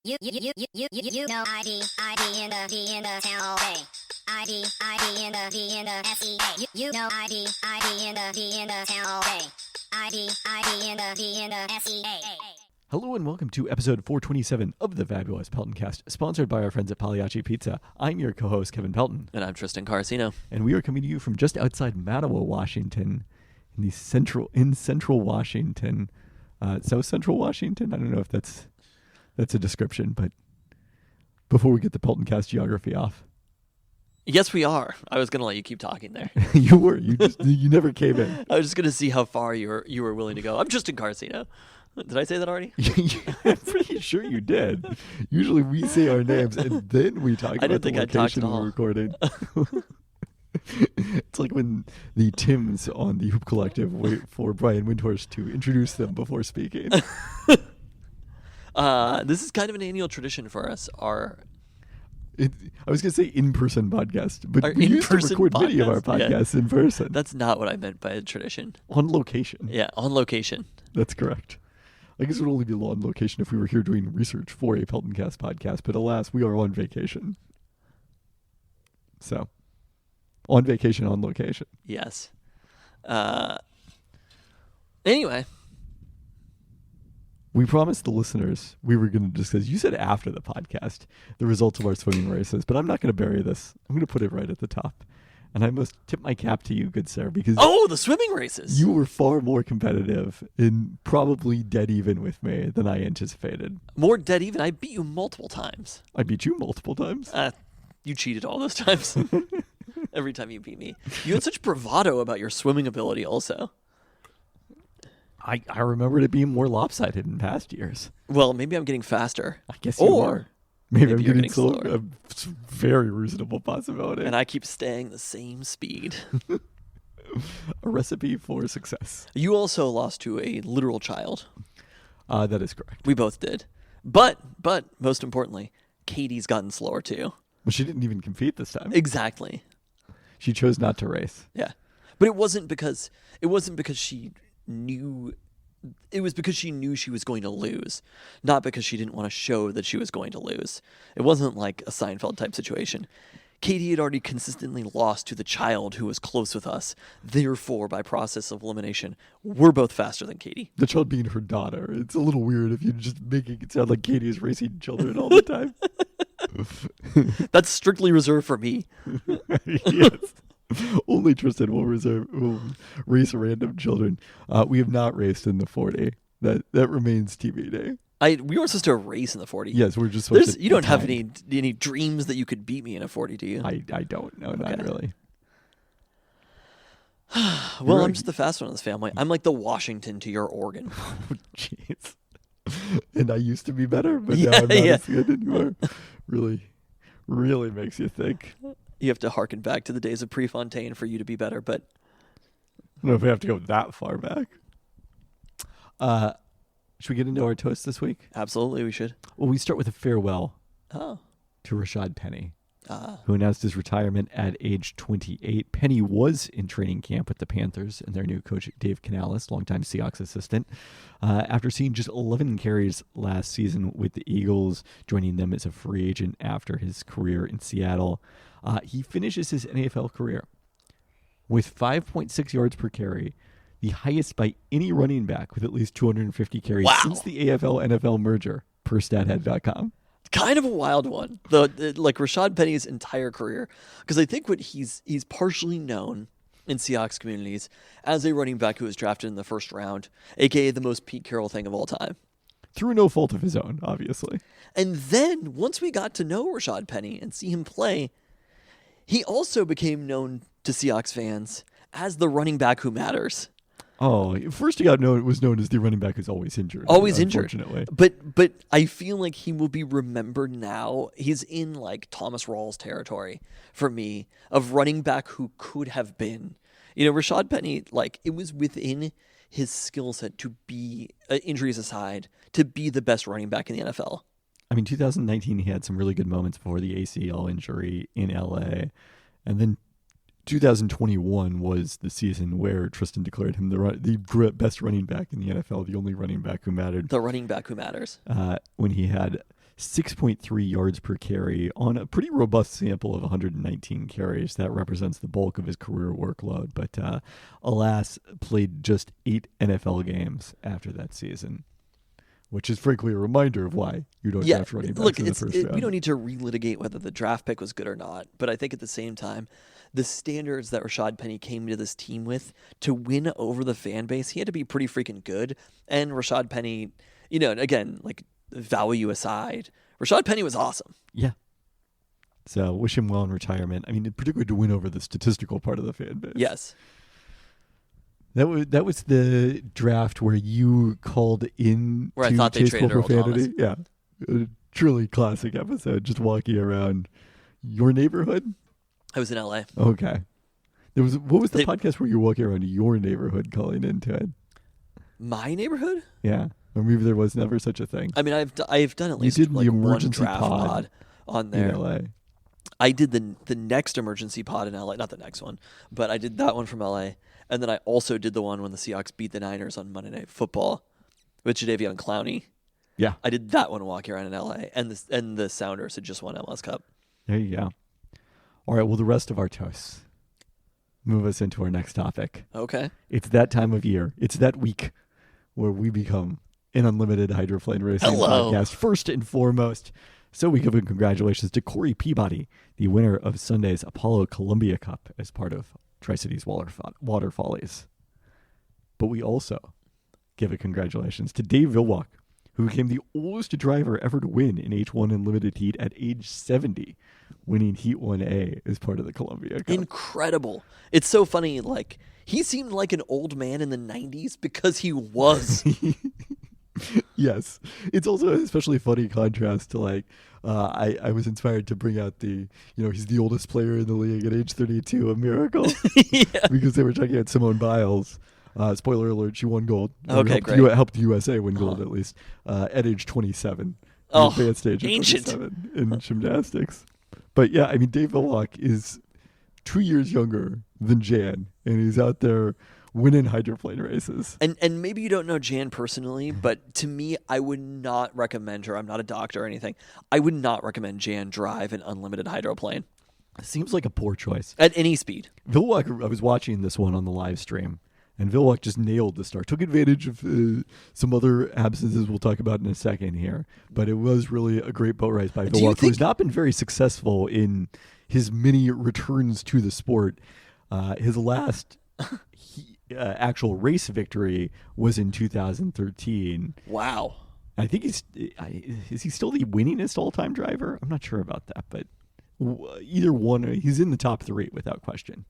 You know ID in the town all day. ID in the SEA. You know ID in the town all day. ID in the SEA. Hello and welcome to episode 427 of the fabulous Peltoncast, sponsored by our friends at Pagliacci Pizza. I'm your co-host, Kevin Pelton. And I'm Tristan Carcino. And we are coming to you from just outside Mattawa, Washington, in central Washington. South Central Washington? I don't know if that's a description, but before we get the Peltoncast geography off. Yes, we are. I was going to let you keep talking there. You were. You never came in. I was just going to see how far you were willing to go. I'm Tristan Carcino. Did I say that already? I'm pretty sure you did. Usually we say our names and then we talk about the location we're recording. It's like when the Tims on the Hoop Collective wait for Brian Windhorst to introduce them before speaking. This is kind of an annual tradition for us. I was going to say in-person podcast, but our we used to record podcast? many of our podcasts in person. That's not what I meant by a tradition. On location. Yeah, on location. That's correct. I guess it would only be on location if we were here doing research for a Peltoncast podcast, but alas, we are on vacation. So, on vacation, on location. Yes. Anyway. We promised the listeners we were going to discuss, you said after the podcast, the results of our swimming races, but I'm not going to bury this. I'm going to put it right at the top. And I must tip my cap to you, good sir, because the swimming races. You were far more competitive and probably dead even with me than I anticipated. More dead even? I beat you multiple times. I beat you multiple times. You cheated all those times. Every time you beat me. You had such bravado about your swimming ability also. I remembered it being more lopsided in past years. Well, maybe I'm getting faster. I guess you are. Maybe I'm you're getting slower. A very reasonable possibility. And I keep staying the same speed. A recipe for success. You also lost to a literal child. That is correct. We both did. But most importantly, Katie's gotten slower too. Well, she didn't even compete this time. Exactly. She chose not to race. Yeah. But it wasn't because she knew. It was because she knew she was going to lose, not because she didn't want to show that she was going to lose. It wasn't like a Seinfeld type situation. Katie had already consistently lost to the child who was close with us. Therefore, by process of elimination, we're both faster than Katie. The child being her daughter. It's a little weird if you're just making it sound like Katie is racing children all the time. That's strictly reserved for me. Yes. Only Tristan will race random children. We have not raced in the 40. That remains TBD. We weren't supposed to race in the 40. Yes, we're just supposed to. You don't have any dreams that you could beat me in a 40, do you? I don't. No, not really. Well, I'm just the fast one in this family. I'm like the Washington to your Oregon. Jeez. And I used to be better, but now I'm not as good anymore. Really makes you think. You have to harken back to the days of Prefontaine for you to be better, but I don't know if we have to go that far back. Should we get into our toast this week? Absolutely, we should. Well, we start with a farewell to Rashad Penny, who announced his retirement at age 28. Penny was in training camp with the Panthers and their new coach, Dave Canales, longtime Seahawks assistant. After seeing just 11 carries last season with the Eagles, joining them as a free agent after his career in Seattle, he finishes his NFL career with 5.6 yards per carry, the highest by any running back with at least 250 carries since the AFL-NFL merger, per StatHead.com. Kind of a wild one, like Rashad Penny's entire career, because I think what he's partially known in Seahawks communities as a running back who was drafted in the first round, aka the most Pete Carroll thing of all time. Through no fault of his own, obviously. And then, once we got to know Rashad Penny and see him play, he also became known to Seahawks fans as the running back who matters. Oh, first it was known as the running back who's always injured. Unfortunately. But I feel like he will be remembered now. He's in like Thomas Rawls territory for me of running back who could have been. Rashad Penny, like it was within his skill set to be, injuries aside, to be the best running back in the NFL. I mean, 2019, he had some really good moments before the ACL injury in LA. And then 2021 was the season where Tristan declared him the best running back in the NFL, the only running back who mattered. The running back who matters. When he had 6.3 yards per carry on a pretty robust sample of 119 carries. That represents the bulk of his career workload, but alas, played just 8 NFL games after that season, which is frankly a reminder of why you don't draft running backs in the first round. We don't need to relitigate whether the draft pick was good or not, but I think at the same time, the standards that Rashad Penny came to this team with to win over the fan base, he had to be pretty freaking good. And Rashad Penny, again, like value aside, Rashad Penny was awesome. Yeah. So wish him well in retirement. I mean, particularly to win over the statistical part of the fan base. Yes. That was the draft where you called in where to I thought they traded Earl profanity. Thomas. Yeah. A truly classic episode, just walking around your neighborhood. I was in LA. Okay. What was the podcast where you were walking around your neighborhood calling into it? My neighborhood? Yeah. Or maybe there was never such a thing. I mean, I've done at least did like the one emergency draft pod on there. In LA. I did the next emergency pod in LA, not the next one, but I did that one from LA. And then I also did the one when the Seahawks beat the Niners on Monday Night Football with Jadeveon Clowney. Yeah. I did that one walking around in LA, and the Sounders had just won MLS Cup. There you go. All right, well, the rest of our toasts move us into our next topic. Okay. It's that time of year. It's that week where we become an Unlimited Hydroplane Racing Hello. podcast, first and foremost. So we give a congratulations to Corey Peabody, the winner of Sunday's Apollo Columbia Cup as part of Tri-Cities Water Follies. But we also give a congratulations to Dave Vilwalk, who became the oldest driver ever to win in H1 Unlimited Heat at age 70, winning Heat 1A as part of the Columbia Cup. Incredible. It's so funny, like, he seemed like an old man in the 90s because he was. Yes. It's also an especially funny contrast to, like, I was inspired to bring out he's the oldest player in the league at age 32, a miracle. Yeah. Because they were checking out Simone Biles. Spoiler alert, she won gold. Okay, great. Helped the USA win gold, at least, at age 27. Oh, advanced age of ancient. 27 in gymnastics. But yeah, I mean, Dave Villock is 2 years younger than Jan, and he's out there winning hydroplane races. And maybe you don't know Jan personally, but to me, I would not recommend her. I'm not a doctor or anything. I would not recommend Jan drive an unlimited hydroplane. Seems like a poor choice. At any speed. Villock, I was watching this one on the live stream, and Villock just nailed the start. Took advantage of some other absences we'll talk about in a second here. But it was really a great boat race by Villock, who has not been very successful in his many returns to the sport. His last actual race victory was in 2013. Wow. I think is he still the winningest all-time driver? I'm not sure about that, but either one, he's in the top 3 without question.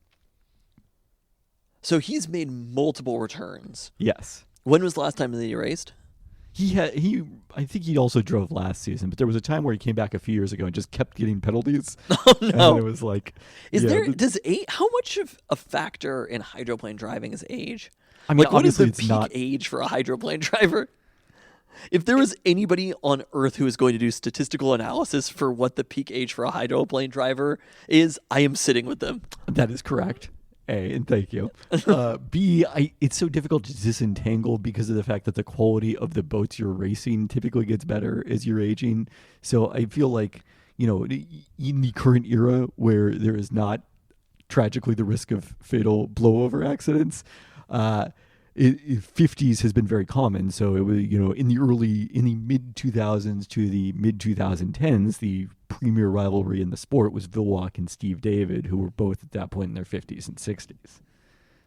So he's made multiple returns. Yes. When was the last time that he raced? I think he also drove last season, but there was a time where he came back a few years ago and just kept getting penalties. Oh no! And it was like, how much of a factor in hydroplane driving is age? I mean, like, what is the obviously peak age for a hydroplane driver? If there was anybody on Earth who is going to do statistical analysis for what the peak age for a hydroplane driver is, I am sitting with them. That is correct. A, and thank you. B, it's so difficult to disentangle because of the fact that the quality of the boats you're racing typically gets better as you're aging. So I feel like, in the current era where there is not tragically the risk of fatal blowover accidents, 50s has been very common. So it was, in the mid 2000s to the mid 2010s, the premier rivalry in the sport was Villock and Steve David, who were both at that point in their 50s and 60s.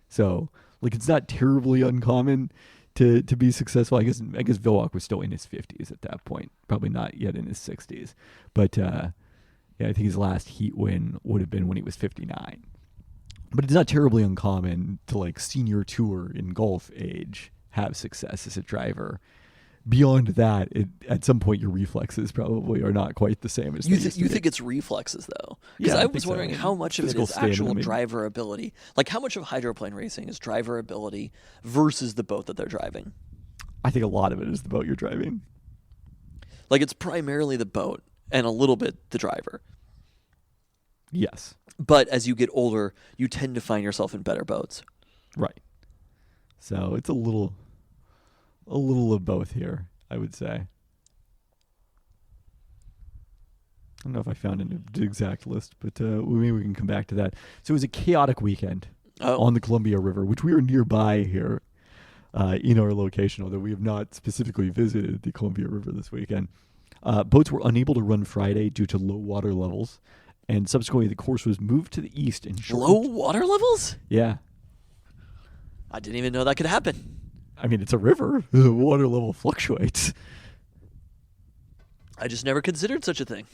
So, it's not terribly uncommon to be successful. I guess Villock was still in his 50s at that point, probably not yet in his 60s. But I think his last heat win would have been when he was 59. But it's not terribly uncommon to senior tour in golf age have success as a driver. Beyond that, at some point your reflexes probably are not quite the same as you think it's reflexes though? Because I was wondering how much of it is actual driver ability. Like how much of hydroplane racing is driver ability versus the boat that they're driving? I think a lot of it is the boat you're driving. Like it's primarily the boat and a little bit the driver. Yes. But as you get older, you tend to find yourself in better boats. Right. So it's a little of both here, I would say. I don't know if I found an exact list, but maybe we can come back to that. So it was a chaotic weekend on the Columbia River, which we are nearby here in our location, although we have not specifically visited the Columbia River this weekend. Boats were unable to run Friday due to low water levels, and subsequently the course was moved to the east. And low water levels? Yeah. I didn't even know that could happen. I mean, it's a river. The water level fluctuates. I just never considered such a thing.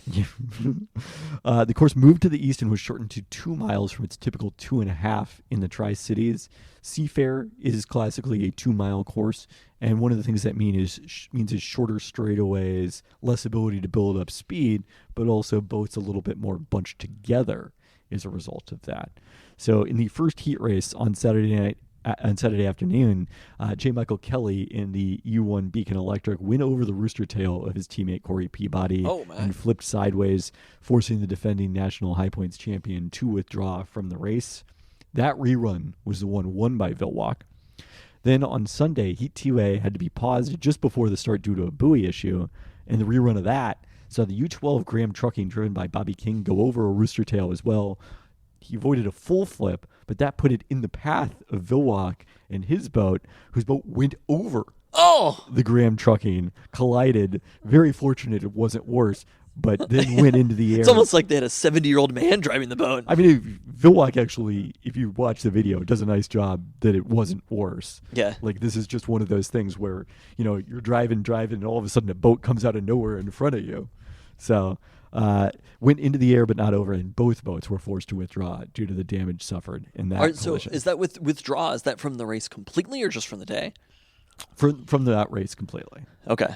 The course moved to the east and was shortened to 2 miles from its typical 2.5 in the Tri-Cities. Seafair is classically a 2-mile course, and one of the things that means is shorter straightaways, less ability to build up speed, but also boats a little bit more bunched together as a result of that. So in the first heat race on Saturday afternoon, J. Michael Kelly in the U1 Beacon Electric went over the rooster tail of his teammate Corey Peabody and flipped sideways, forcing the defending national high points champion to withdraw from the race. That rerun was the one won by Vilwalk. Then on Sunday, Heat 2A had to be paused just before the start due to a buoy issue, and the rerun of that saw the U12 Graham Trucking driven by Bobby King go over a rooster tail as well. He avoided a full flip, but that put it in the path of Vilwalk and his boat, whose boat went over the Graham Trucking, collided. Very fortunate it wasn't worse, but then went into the air. It's almost like they had a 70-year-old man driving the boat. I mean, Vilwalk actually, if you watch the video, does a nice job that it wasn't worse. Yeah. Like, this is just one of those things where, you're driving, and all of a sudden a boat comes out of nowhere in front of you. So... went into the air but not over, and both boats were forced to withdraw due to the damage suffered in that collision. So is that withdraw? Is that from the race completely or just from the day? From that race completely. Okay.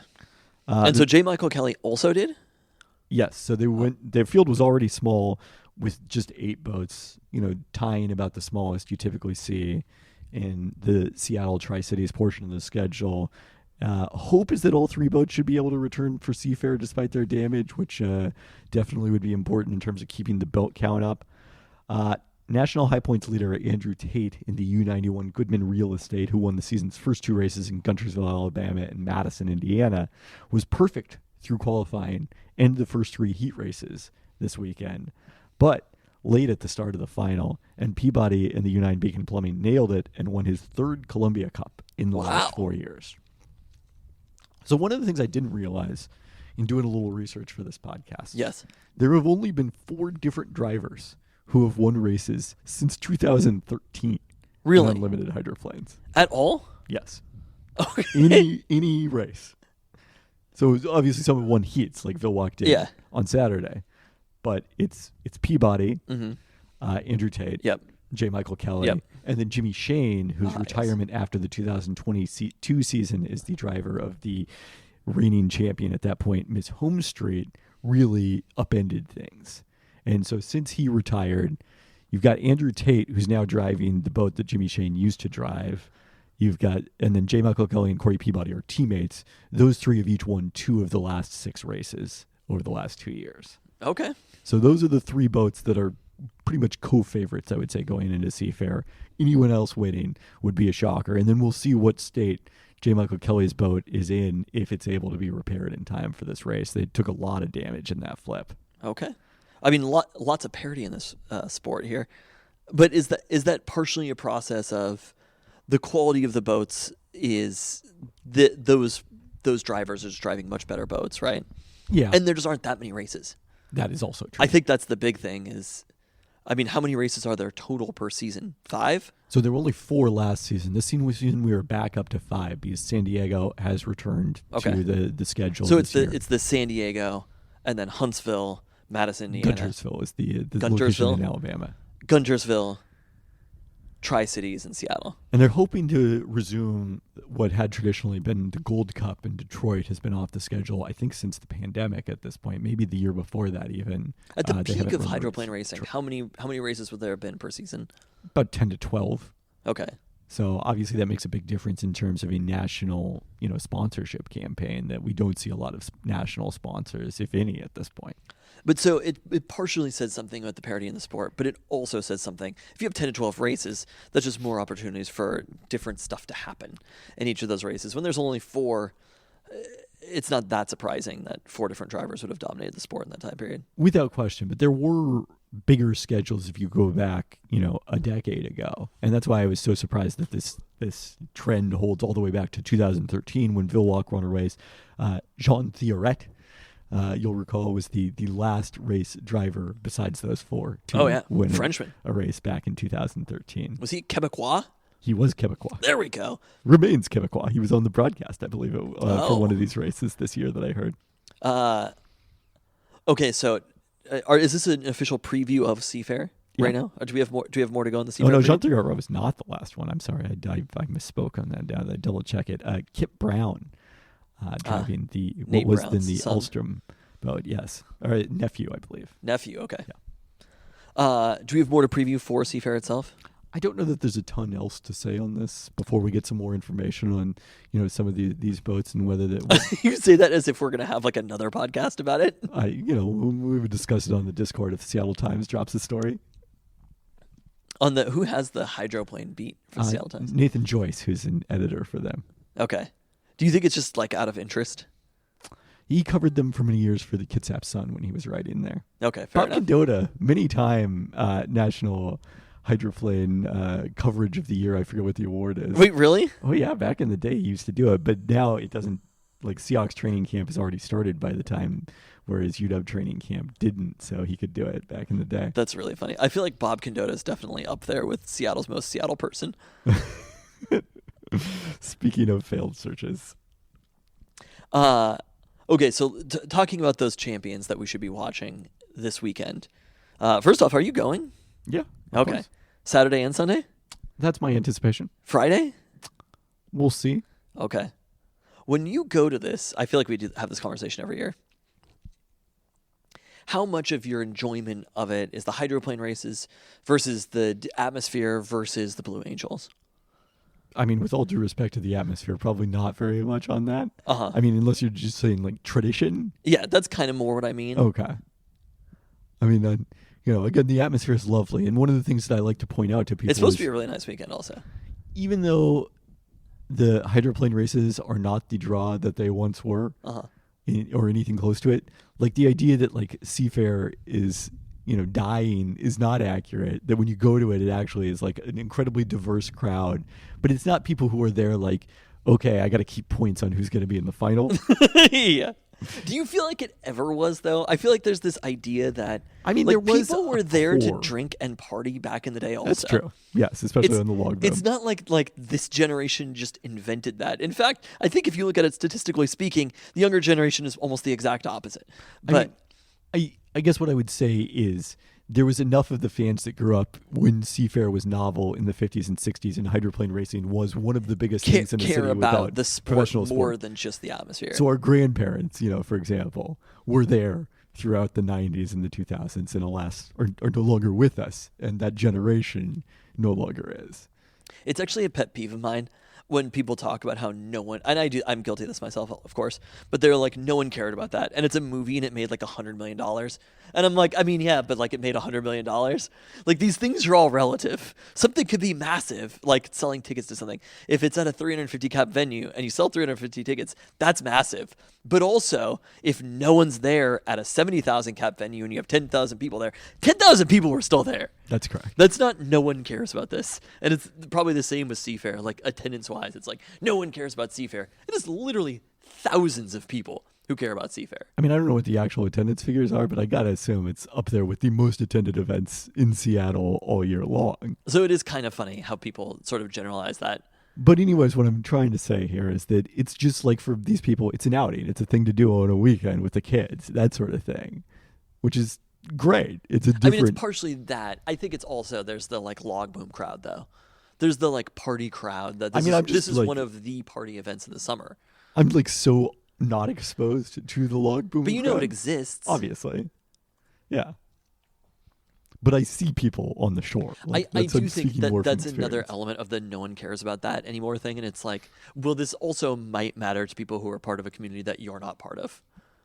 And so J. Michael Kelly also did? Yes. So their field was already small with just 8 boats, tying about the smallest you typically see in the Seattle Tri-Cities portion of the schedule. Hope is that all 3 boats should be able to return for Seafair despite their damage, which definitely would be important in terms of keeping the boat count up. National High Points leader Andrew Tate in the U91 Goodman Real Estate, who won the season's first 2 races in Guntersville, Alabama and Madison, Indiana, was perfect through qualifying and the first 3 heat races this weekend. But late at the start of the final, and Peabody and the U9 Beacon Plumbing nailed it and won his 3rd Columbia Cup in the last 4 years. So one of the things I didn't realize in doing a little research for this podcast, there have only been 4 different drivers who have won races since 2013. Really? In unlimited hydroplanes. At all? Yes. Okay. Any race. So obviously some have won heats like Vilwalk did on Saturday, but it's Peabody, Andrew Tate, J. Michael Kelly, and then Jimmy Shane, whose retirement after the 2022 season is the driver of the reigning champion at that point, Miss Home Street, really upended things. And so since he retired, you've got Andrew Tate, who's now driving the boat that Jimmy Shane used to drive. And then J. Michael Kelly and Corey Peabody are teammates. Those 3 have each won 2 of the last 6 races over the last 2 years. Okay. So those are the 3 boats that are pretty much co-favorites, I would say, going into Seafair. Anyone else winning would be a shocker. And then we'll see what state J. Michael Kelly's boat is in if it's able to be repaired in time for this race. They took a lot of damage in that flip. Okay. I mean, lots of parity in this sport here. But is that partially a process of the quality of the boats is those drivers are just driving much better boats, right? Yeah. And there just aren't that many races. That is also true. I think that's the big thing is, I mean, how many races are there total per season? 5? So there were only 4 last season. This season we were back up to 5 because San Diego has returned to the schedule. So it's the San Diego, and then Huntsville, Madison, Indiana. Guntersville is the location in Alabama. Guntersville, Tri-Cities, and Seattle. And they're hoping to resume what had traditionally been the Gold Cup in Detroit has been off the schedule, I think, since the pandemic at this point, maybe the year before that even. At the peak of hydroplane racing, how many races would there have been per season? About 10 to 12. Okay. So obviously that makes a big difference in terms of a national, sponsorship campaign that we don't see a lot of national sponsors, if any, at this point. But so it partially says something about the parity in the sport, but it also says something. If you have 10 to 12 races, that's just more opportunities for different stuff to happen in each of those races. When there's only 4, it's not that surprising that 4 different drivers would have dominated the sport in that time period. Without question, but there were bigger schedules if you go back, a decade ago. And that's why I was so surprised that this trend holds all the way back to 2013 when Villewalk won a race. Jean Theoret, you'll recall, was the last race driver besides those 4 to win Frenchman. a race back in 2013. Was he Quebecois? He was Quebecois. There we go. Remains Quebecois. He was on the broadcast, I believe, for one of these races this year that I heard. Okay, so is this an official preview of Seafair right now? Or do we have more? Do we have more to go on the Seafair? Oh no, Jean Theoret was not the last one. I'm sorry, I misspoke on that. I double check it. Kip Brown driving the Nate what was Brown's then the son. Ulstrom boat. Yes, or nephew, I believe. Nephew. Okay. Yeah. Do we have more to preview for Seafair itself? I don't know that there's a ton else to say on this before we get some more information on, some of these boats and whether that. You say that as if we're going to have like another podcast about it. We would discuss it on the Discord if the Seattle Times drops a story. On the who has the hydroplane beat for the Seattle Times? Nathan Joyce, who's an editor for them. Okay. Do you think it's just like out of interest? He covered them for many years for the Kitsap Sun when he was writing there. Okay, fair Bob enough. Condota, many-time national hydroplane coverage of the year. I forget what the award is. Wait, really? Oh yeah, back in the day he used to do it, but now it doesn't. Like Seahawks training camp has already started by the time, whereas UW training camp didn't, so he could do it back in the day. That's really funny. I feel like Bob Condota is definitely up there with Seattle's most Seattle person. Speaking of failed searches. Okay, so talking about those champions that we should be watching this weekend. First off, are you going? Yeah. of Okay. course. Saturday and Sunday? That's my anticipation. Friday? We'll see. Okay. When you go to this, I feel like we do have this conversation every year. How much of your enjoyment of it is the hydroplane races versus the atmosphere versus the Blue Angels? I mean, with all due respect to the atmosphere, probably not very much on that. Uh-huh. I mean, unless you're just saying like tradition. Yeah, that's kind of more what I mean. Okay. I mean, again, the atmosphere is lovely, and one of the things that I like to point out to people It's supposed is, to be a really nice weekend also. even though the hydroplane races are not the draw that they once were, Uh-huh. or anything close to it, like the idea that like Seafair is dying is not accurate. That when you go to it, it actually is like an incredibly diverse crowd, but it's not people who are there like, okay, I got to keep points on who's going to be in the final. Yeah. Do you feel like it ever was, though? I feel like there's this idea that there was people were a there to core. drink and party back in the day also. That's true. Yes, especially on the log boom. It's not like this generation just invented that. In fact, I think if you look at it statistically speaking, the younger generation is almost the exact opposite. But I guess what I would say is there was enough of the fans that grew up when Seafair was novel in the 50s and 60s, and hydroplane racing was one of the biggest things in the care city about without the sport professional more sport. than just the atmosphere. So our grandparents, for example, were there throughout the 90s and the 2000s and are no longer with us, and that generation no longer is. It's actually a pet peeve of mine when people talk about how no one, and I'm guilty of this myself, of course, but they're like, no one cared about that. And it's a movie and it made like $100 million. And I'm like, I mean, yeah, but like it made $100 million. Like these things are all relative. Something could be massive, like selling tickets to something. If it's at a 350 cap venue and you sell 350 tickets, that's massive. But also, if no one's there at a 70,000 cap venue and you have 10,000 people there, 10,000 people were still there. That's correct. That's not no one cares about this. And it's probably the same with Seafair, like attendance-wise. It's like no one cares about Seafair. It is literally thousands of people who care about Seafair. I mean, I don't know what the actual attendance figures are, but I got to assume it's up there with the most attended events in Seattle all year long. So it is kind of funny how people sort of generalize that. But anyways, what I'm trying to say here is that it's just like for these people, it's an outing. It's a thing to do on a weekend with the kids, that sort of thing, which is great. It's a different... I mean, it's partially that. I think it's also, there's the like log boom crowd though. There's the like party crowd that this is one of the party events of the summer. I'm like so not exposed to the log boom But you know crowd. it exists. Obviously. Yeah. But I see people on the shore. Like, I do I'm think speaking more that's from another experience. element of the no one cares about that anymore thing. And it's like, well, this also might matter to people who are part of a community that you're not part of.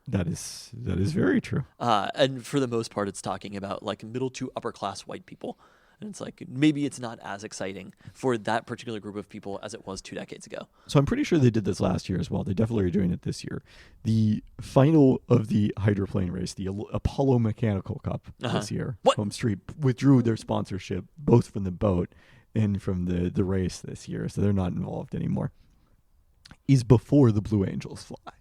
That is very true. And for the most part, it's talking about like middle to upper class white people. And it's like, maybe it's not as exciting for that particular group of people as it was 2 decades ago. So I'm pretty sure they did this last year as well. They definitely are doing it this year. The final of the hydroplane race, the Apollo Mechanical Cup this year, Home Street withdrew their sponsorship both from the boat and from the race this year, so they're not involved anymore. Is before the Blue Angels fly.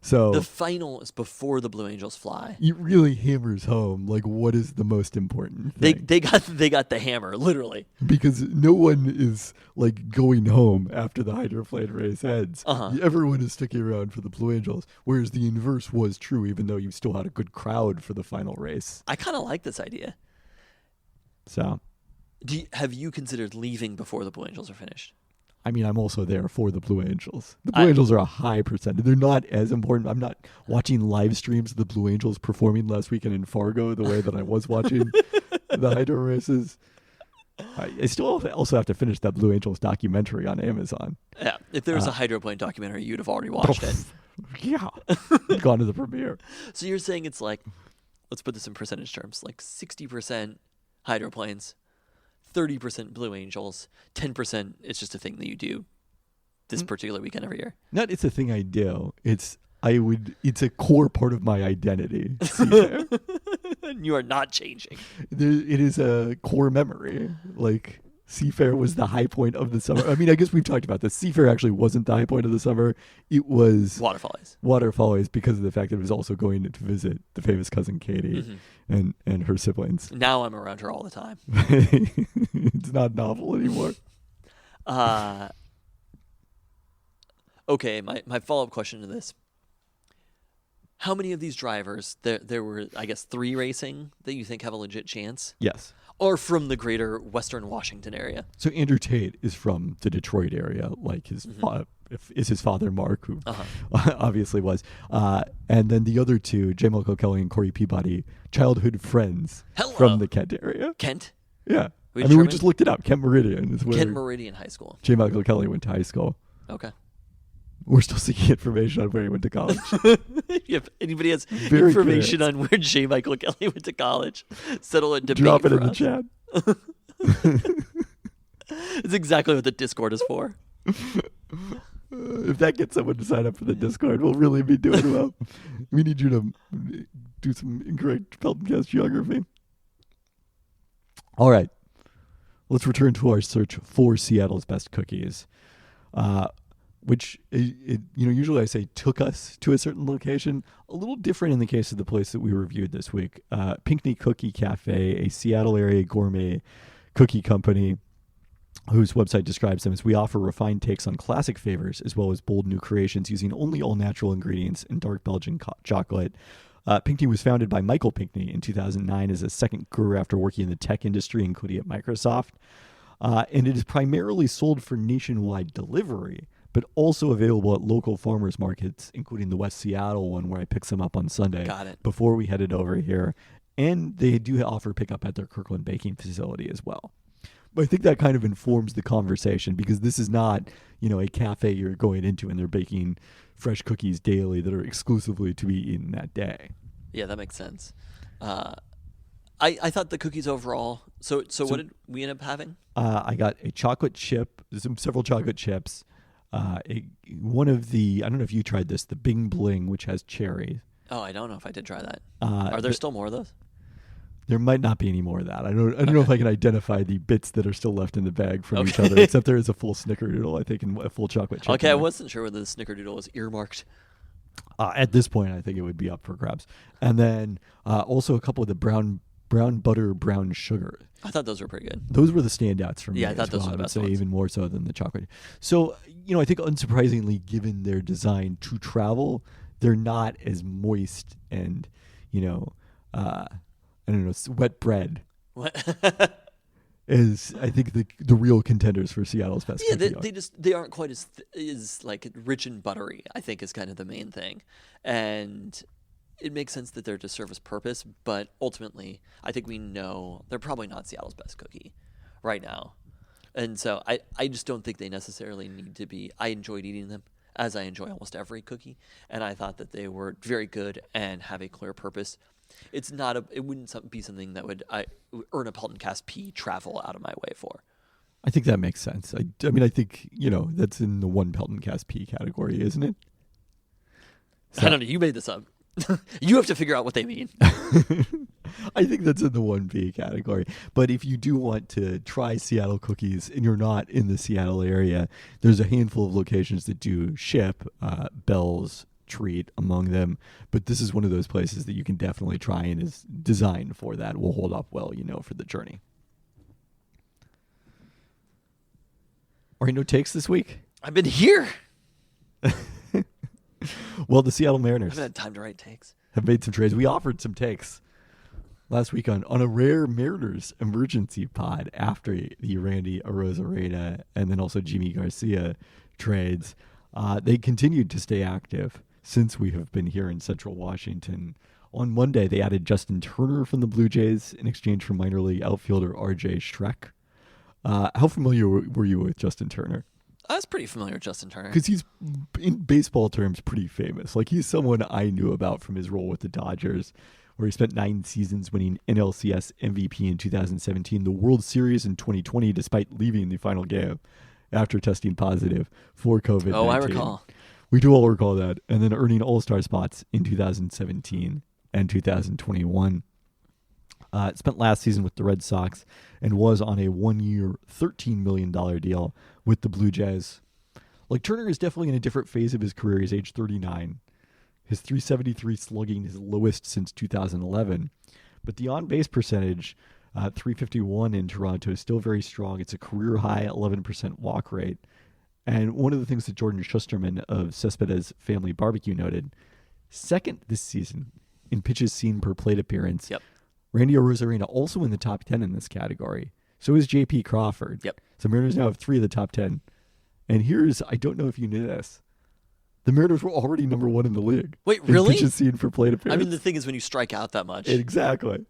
So the final is before the Blue Angels fly. It really hammers home like what is the most important thing. They got the hammer, literally. Because no one is like going home after the hydroplane race ends. Everyone is sticking around for the Blue Angels, whereas the inverse was true, even though you still had a good crowd for the final race. I kind of like this idea. So, have you considered leaving before the Blue Angels are finished? I mean, I'm also there for the Blue Angels. The Blue Angels are a high percentage. They're not as important. I'm not watching live streams of the Blue Angels performing last weekend in Fargo the way that I was watching the hydro races. I still also have to finish that Blue Angels documentary on Amazon. Yeah, if there was a hydroplane documentary, you'd have already watched it. Yeah, gone to the premiere. So you're saying it's like, let's put this in percentage terms, like 60% hydroplanes, 30% Blue Angels, 10% it's just a thing that you do this particular weekend every year. Not it's a thing I do. It's a core part of my identity. Seafair. You are not changing. It is a core memory. Like Seafair was the high point of the summer. I mean, I guess we've talked about this. Seafair actually wasn't the high point of the summer. It was Waterfallies because of the fact that it was also going to visit the famous cousin Katie and her siblings. Now I'm around her all the time. It's not novel anymore. Okay, my follow-up question to this. How many of these drivers, there were, I guess, 3 racing that you think have a legit chance? Yes. Or from the greater Western Washington area? So Andrew Tate is from the Detroit area, like his is his father, Mark, who obviously was. And then the other 2, J. Michael Kelly and Corey Peabody, childhood friends from the Kent area. Kent? Yeah. We just looked it up. Kent Meridian is where Kent Meridian High School. J. Michael Kelly went to high school. Okay. We're still seeking information on where he went to college. If anybody has information on where J. Michael Kelly went to college, settle it. Drop it in the chat. It's exactly what the Discord is for. If that gets someone to sign up for the Discord, we'll really be doing well. We need you to do some incorrect Peltoncast geography. All right. Let's return to our search for Seattle's best cookies. Which, usually I say took us to a certain location. A little different in the case of the place that we reviewed this week. Pinckney Cookie Cafe, a Seattle area gourmet cookie company whose website describes them as we offer refined takes on classic favors as well as bold new creations using only all-natural ingredients and dark Belgian chocolate. Pinckney was founded by Michael Pinckney in 2009 as a second career after working in the tech industry, including at Microsoft. And it is primarily sold for nationwide delivery, but also available at local farmers markets, including the West Seattle one where I picked some up on Sunday. Got it. Before we headed over here. And they do offer pickup at their Kirkland baking facility as well. But I think that kind of informs the conversation because this is not, a cafe you're going into and they're baking fresh cookies daily that are exclusively to be eaten that day. Yeah, that makes sense. I thought the cookies overall. So what did we end up having? I got a chocolate chip, several chocolate chips. One of the, I don't know if you tried this, the Bing Bling, which has cherry. Oh, I don't know if I did try that. Are there still more of those? There might not be any more of that. I don't know if I can identify the bits that are still left in the bag from each other, except there is a full snickerdoodle, I think, and a full chocolate chip. Okay, I wasn't sure whether the snickerdoodle was earmarked. At this point, I think it would be up for grabs. And then also a couple of the brown butter, brown sugar. I thought those were pretty good. Those were the standouts for me. Yeah, I thought those were the best ones. Even more so than the chocolate. So, I think unsurprisingly, given their design to travel, they're not as moist and, wet bread. What? Is I think the real contenders for Seattle's best. Yeah, they aren't quite as like rich and buttery. I think is kind of the main thing, and it makes sense that they're to serve as purpose. But ultimately, I think we know they're probably not Seattle's best cookie right now, and so I just don't think they necessarily need to be. I enjoyed eating them as I enjoy almost every cookie, and I thought that they were very good and have a clear purpose. It wouldn't be something that would earn a Peltoncast P travel out of my way for. I think that makes sense. I mean, I think, that's in the one Peltoncast P category, isn't it? I don't know. You made this up. You have to figure out what they mean. I think that's in the 1B category. But if you do want to try Seattle cookies and you're not in the Seattle area, there's a handful of locations that do ship. Bell's Treat among them. But this is one of those places that you can definitely try and is designed for that. Will hold up well, for the journey. All right, no takes this week? I've been here. Well, the Seattle I Mariners haven't had time to write takes. have made some trades. We offered some takes last week on a rare Mariners emergency pod after the Randy Arozarena and then also Jimmy Garcia trades. They continued to stay active since we have been here in Central Washington. On Monday, they added Justin Turner from the Blue Jays in exchange for minor league outfielder R.J. Schreck. How familiar were you with Justin Turner? I was pretty familiar with Justin Turner. Because he's, in baseball terms, pretty famous. Like, he's someone I knew about from his role with the Dodgers, where he spent 9 seasons winning NLCS MVP in 2017, the World Series in 2020, despite leaving the final game after testing positive for COVID-19. Oh, I recall. We do all recall that. And then earning All-Star spots in 2017 and 2021. Spent last season with the Red Sox and was on a 1-year, $13 million deal with the Blue Jays. Like, Turner is definitely in a different phase of his career. He's age 39. His .373 slugging is lowest since 2011. But the on-base percentage, .351 in Toronto, is still very strong. It's a career-high 11% walk rate. And one of the things that Jordan Schusterman of Cespedes Family Barbecue noted, second this season in pitches seen per plate appearance. Yep. Randy Arozarena also in the top 10 in this category. So is J.P. Crawford. Yep. So Mariners now have 3 of the top 10. And here's, I don't know if you knew this, the Mariners were already number 1 in the league. Wait, in really? pitches seen per plate appearance. I mean, the thing is when you strike out that much. Exactly.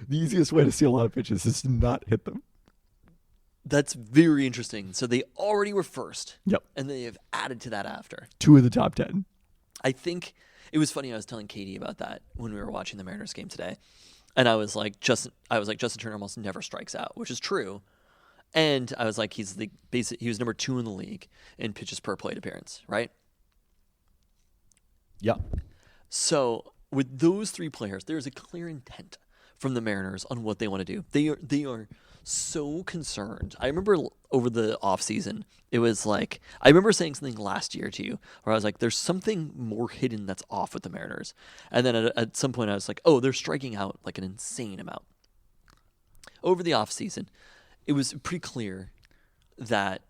The easiest way to see a lot of pitches is to not hit them. That's very interesting. So they already were first. Yep. And they have added to that after. 2 of the top 10. I think it was funny. I was telling Katie about that when we were watching the Mariners game today. And I was like, Justin Turner almost never strikes out, which is true. And I was like, he was number 2 in the league in pitches per plate appearance, right? Yeah. So with those 3 players, there's a clear intent from the Mariners on what they want to do. They are so concerned. I remember over the offseason, it was like, I remember saying something last year to you where I was like, there's something more hidden that's off with the Mariners. And then at some point I was like, oh, they're striking out like an insane amount. Over the offseason, it was pretty clear that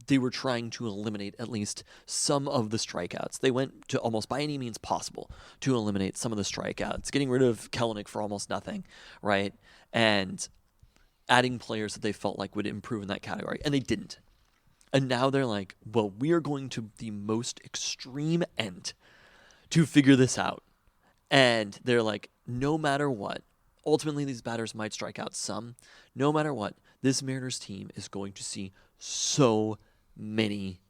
they were trying to eliminate at least some of the strikeouts. They went to almost by any means possible to eliminate some of the strikeouts, getting rid of Kelenic for almost nothing, right? And adding players that they felt like would improve in that category, and they didn't. And now they're like, well, we are going to the most extreme end to figure this out. And they're like, no matter what, ultimately these batters might strike out some. No matter what, this Mariners team is going to see so many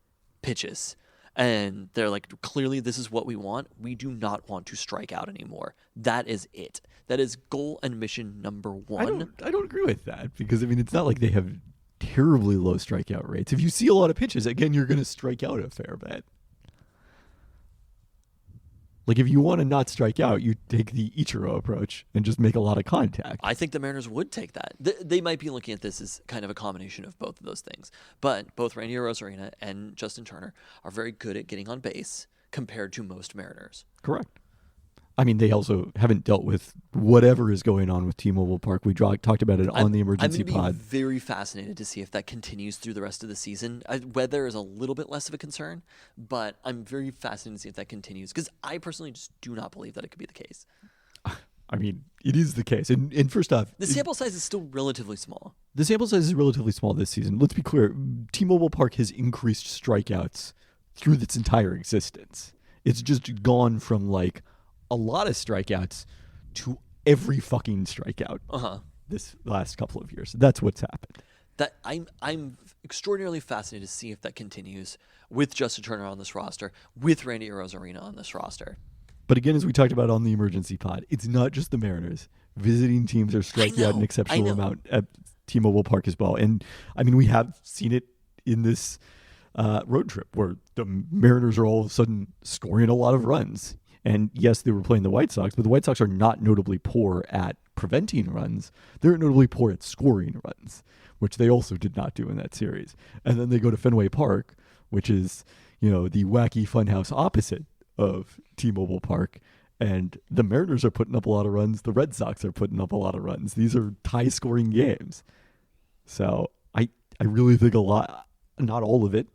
pitches. And they're like, clearly this is what we want. We do not want to strike out anymore. That is it. That is goal and mission number 1. I don't agree with that because, I mean, it's not like they have terribly low strikeout rates. If you see a lot of pitches, again, you're going to strike out a fair bit. Like, if you want to not strike out, you take the Ichiro approach and just make a lot of contact. I think the Mariners would take that. They might be looking at this as kind of a combination of both of those things. But both Randy Arozarena and Justin Turner are very good at getting on base compared to most Mariners. Correct. I mean, they also haven't dealt with whatever is going on with T-Mobile Park. We talked about it on the emergency pod. I'm going to be very fascinated to see if that continues through the rest of the season. Weather is a little bit less of a concern, but I'm very fascinated to see if that continues because I personally just do not believe that it could be the case. I mean, it is the case. And first off, the sample size is still relatively small. The sample size is relatively small this season. Let's be clear. T-Mobile Park has increased strikeouts through its entire existence. It's just gone from like a lot of strikeouts to every fucking strikeout this last couple of years. That's what's happened. That I'm extraordinarily fascinated to see if that continues with Justin Turner on this roster, with Randy Arozarena on this roster. But again, as we talked about on the emergency pod, it's not just the Mariners. Visiting teams are striking out an exceptional amount at T-Mobile Park as well. And I mean, we have seen it in this road trip where the Mariners are all of a sudden scoring a lot of runs. And yes, they were playing the White Sox, but the White Sox are not notably poor at preventing runs. They're notably poor at scoring runs, which they also did not do in that series. And then they go to Fenway Park, which is, the wacky funhouse opposite of T-Mobile Park. And the Mariners are putting up a lot of runs. The Red Sox are putting up a lot of runs. These are high-scoring games. So I really think a lot, not all of it,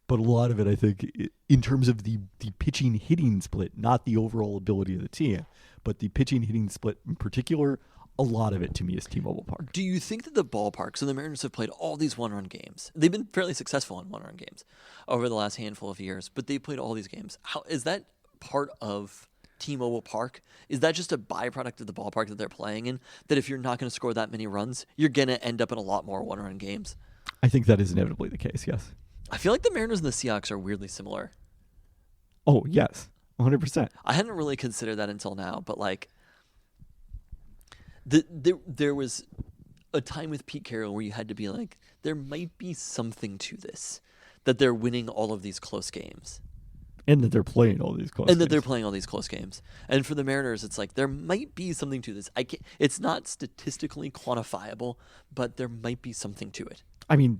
but a lot of it, I think, in terms of the pitching-hitting split, not the overall ability of the team, but the pitching-hitting split in particular, a lot of it to me is T-Mobile Park. Do you think that the ballpark, so the Mariners have played all these one-run games. They've been fairly successful in one-run games over the last handful of years, but they've played all these games. How is that part of T-Mobile Park? Is that just a byproduct of the ballpark that they're playing in, that if you're not going to score that many runs, you're going to end up in a lot more one-run games? I think that is inevitably the case, yes. I feel like the Mariners and the Seahawks are weirdly similar. Oh, yes, 100%. I hadn't really considered that until now, but there was a time with Pete Carroll where you had to be like, there might be something to this, that they're winning all of these close games. And that they're playing all these close games. And that they're playing all these close games. And for the Mariners, it's like, there might be something to this. It's not statistically quantifiable, but there might be something to it. I mean,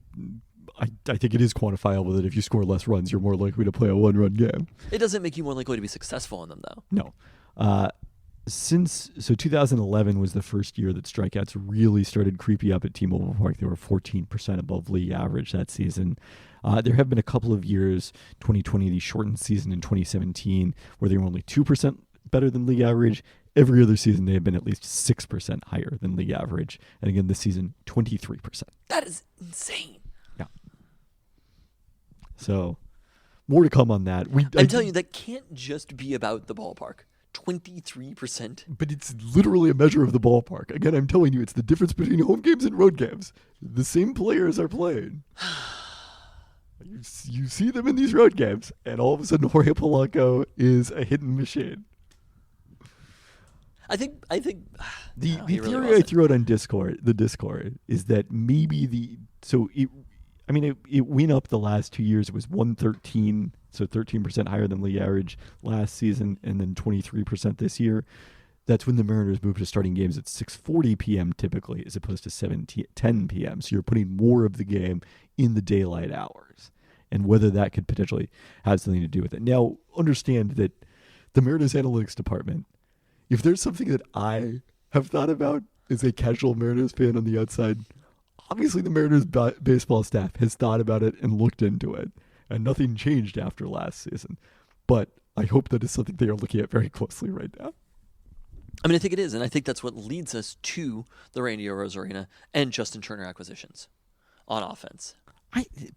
I think it is quantifiable that if you score less runs, you're more likely to play a one-run game. It doesn't make you more likely to be successful in them, though. No. So 2011 was the first year that strikeouts really started creepy up at T-Mobile Park. They were 14% above league average that season. There have been a couple of years, 2020, the shortened season in 2017, where they were only 2% better than league average. Every other season, they have been at least 6% higher than league average. And again, this season, 23%. That is insane. Yeah. So more to come on that. I'm telling you, that can't just be about the ballpark. 23%. But it's literally a measure of the ballpark. Again, I'm telling you, it's the difference between home games and road games. The same players are playing. You see them in these road games, and all of a sudden Jorge Polanco is a hidden machine. I think the theory I threw out on Discord is that maybe it went up the last 2 years. It was 113, so 13% higher than league average last season, and then 23% this year. That's when the Mariners moved to starting games at 6:40 p.m. typically, as opposed to 7:10 p.m. So you're putting more of the game in the daylight hours, and whether that could potentially have something to do with it. Now, understand that the Mariners analytics department, if there's something that I have thought about as a casual Mariners fan on the outside, obviously the Mariners baseball staff has thought about it and looked into it, and nothing changed after last season. But I hope that is something they are looking at very closely right now. I mean, I think it is, and I think that's what leads us to the Randy Arozarena and Justin Turner acquisitions on offense.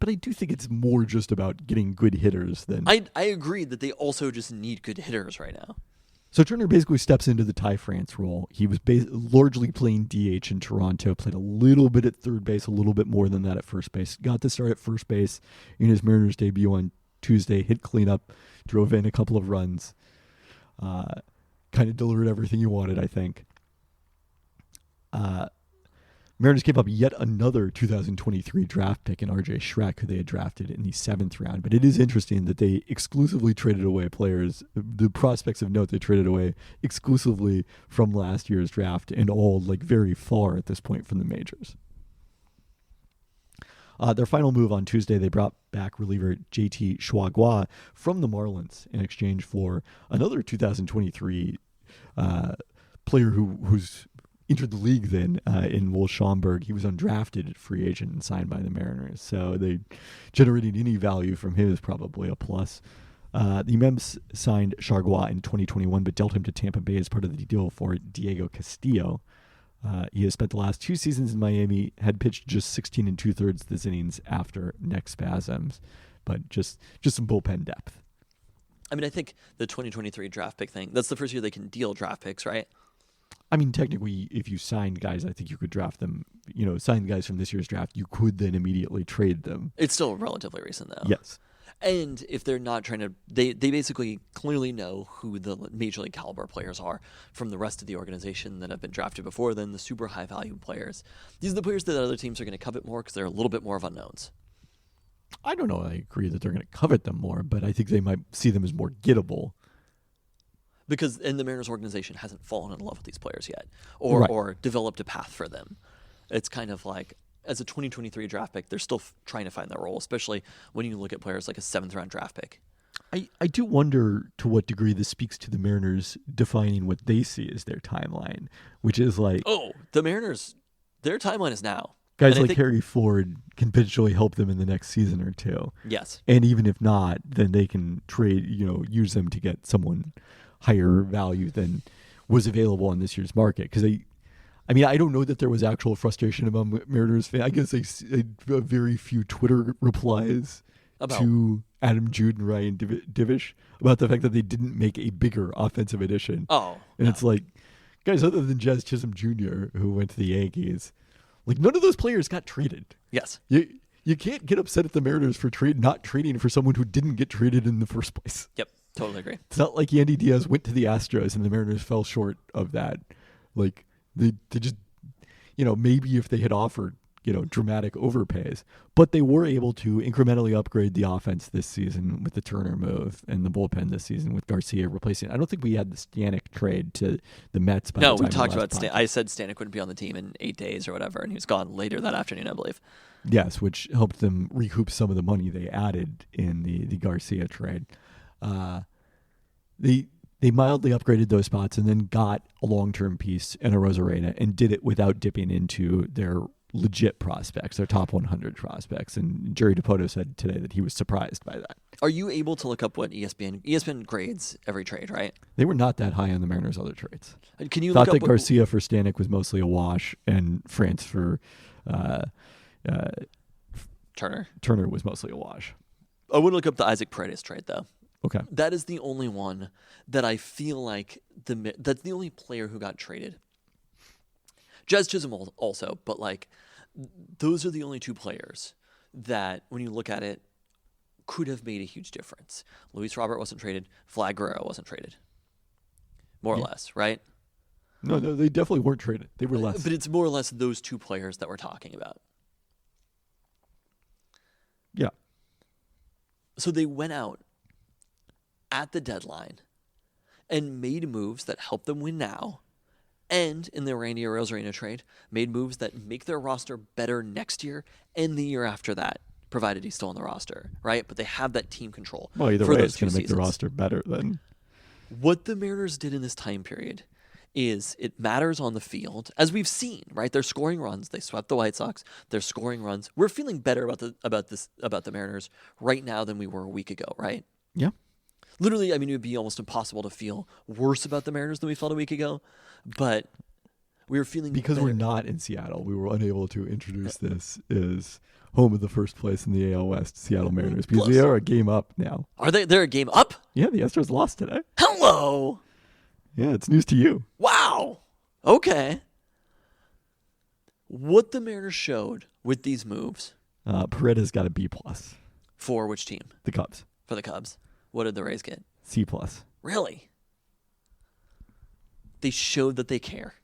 But I do think it's more just about getting good hitters than... I agree that they also just need good hitters right now. So Turner basically steps into the Ty France role. He was largely playing DH in Toronto, played a little bit at third base, a little bit more than that at first base. Got to start at first base in his Mariners debut on Tuesday, hit cleanup, drove in a couple of runs, kind of delivered everything you wanted, I think. Mariners gave up yet another 2023 draft pick in R.J. Schreck, who they had drafted in the 7th round. But it is interesting that they exclusively traded away players. The prospects of note they traded away exclusively from last year's draft, and all very far at this point from the majors. Their final move on Tuesday, they brought back reliever JT Schwagua from the Marlins in exchange for another 2023 player who's entered the league then in Will Schomburg. He was undrafted free agent and signed by the Mariners. So they generating any value from him is probably a plus. The Mems signed Schwagua in 2021, but dealt him to Tampa Bay as part of the deal for Diego Castillo. He has spent the last 2 seasons in Miami, had pitched just 16 2/3 this innings after neck spasms, but just some bullpen depth. I mean, I think the 2023 draft pick thing, that's the first year they can deal draft picks, right? I mean, technically, if you signed guys, I think you could draft them. Sign guys from this year's draft, you could then immediately trade them. It's still relatively recent, though. Yes. And if they're not trying to, they basically clearly know who the major league caliber players are from the rest of the organization that have been drafted before then, the super high value players. These are the players that other teams are going to covet more because they're a little bit more of unknowns. I don't know. I agree that they're going to covet them more, but I think they might see them as more gettable. And the Mariners organization hasn't fallen in love with these players yet or developed a path for them. It's kind of like, as a 2023 draft pick, they're still trying to find their role, especially when you look at players like a 7th-round draft pick. I do wonder to what degree this speaks to the Mariners defining what they see as their timeline, which is like... Oh, the Mariners, their timeline is now. Guys like Harry Ford can potentially help them in the next season or two. Yes. And even if not, then they can trade, use them to get someone higher value than was available on this year's market. Because I don't know that there was actual frustration among Mariners fans. I guess a very few Twitter replies to Adam Jude and Ryan Divish about the fact that they didn't make a bigger offensive addition. Oh, and it's like, guys, other than Jazz Chisholm Jr., who went to the Yankees, like none of those players got traded. Yes. You can't get upset at the Mariners for not trading for someone who didn't get traded in the first place. Yep, totally agree. It's not like Yandy Diaz went to the Astros and the Mariners fell short of that. Like, they just, maybe if they had offered, dramatic overpays, but they were able to incrementally upgrade the offense this season with the Turner move and the bullpen this season with Garcia replacing. I don't think we had the Stanek trade to the Mets. No, we talked about Stanek. I said Stanek wouldn't be on the team in 8 days or whatever, and he was gone later that afternoon, I believe. Yes, which helped them recoup some of the money they added in the Garcia trade. They mildly upgraded those spots and then got a long-term piece in a Rosarena and did it without dipping into their legit prospects, their top 100 prospects. And Jerry Dipoto said today that he was surprised by that. Are you able to look up what ESPN grades every trade, right? They were not that high on the Mariners' other trades. Can you thought look up that Garcia for Stanek was mostly a wash and France for Turner was mostly a wash. I would look up the Isaac Paredes trade, though. Okay. That is the only one that I feel like that's the only player who got traded. Jazz Chisholm also, but like those are the only 2 players that, when you look at it, could have made a huge difference. Luis Robert wasn't traded. Vlad Guerrero wasn't traded. More or less, right? No, they definitely weren't traded. They were less. But it's more or less those 2 players that we're talking about. Yeah. So they went out at the deadline and made moves that help them win now, and in the Randy Arozarena trade, made moves that make their roster better next year and the year after that, provided he's still on the roster, right? But they have that team control. Well, either way, it's going to make the roster better than... What the Mariners did in this time period is it matters on the field, as we've seen, right? They're scoring runs. They swept the White Sox. They're scoring runs. We're feeling better about the Mariners right now than we were a week ago, right? Yeah. Literally, it would be almost impossible to feel worse about the Mariners than we felt a week ago, but we were feeling because better. We're not in Seattle. We were unable to introduce this as home of the first place in the AL West, Seattle Mariners, because they are a game up now. Are they? They're a game up? Yeah, the Astros lost today. Hello. Yeah, it's news to you. Wow. Okay. What the Mariners showed with these moves. Paredes got a B+. For which team? The Cubs. For the Cubs. What did the Rays get? C+. Really? They showed that they care.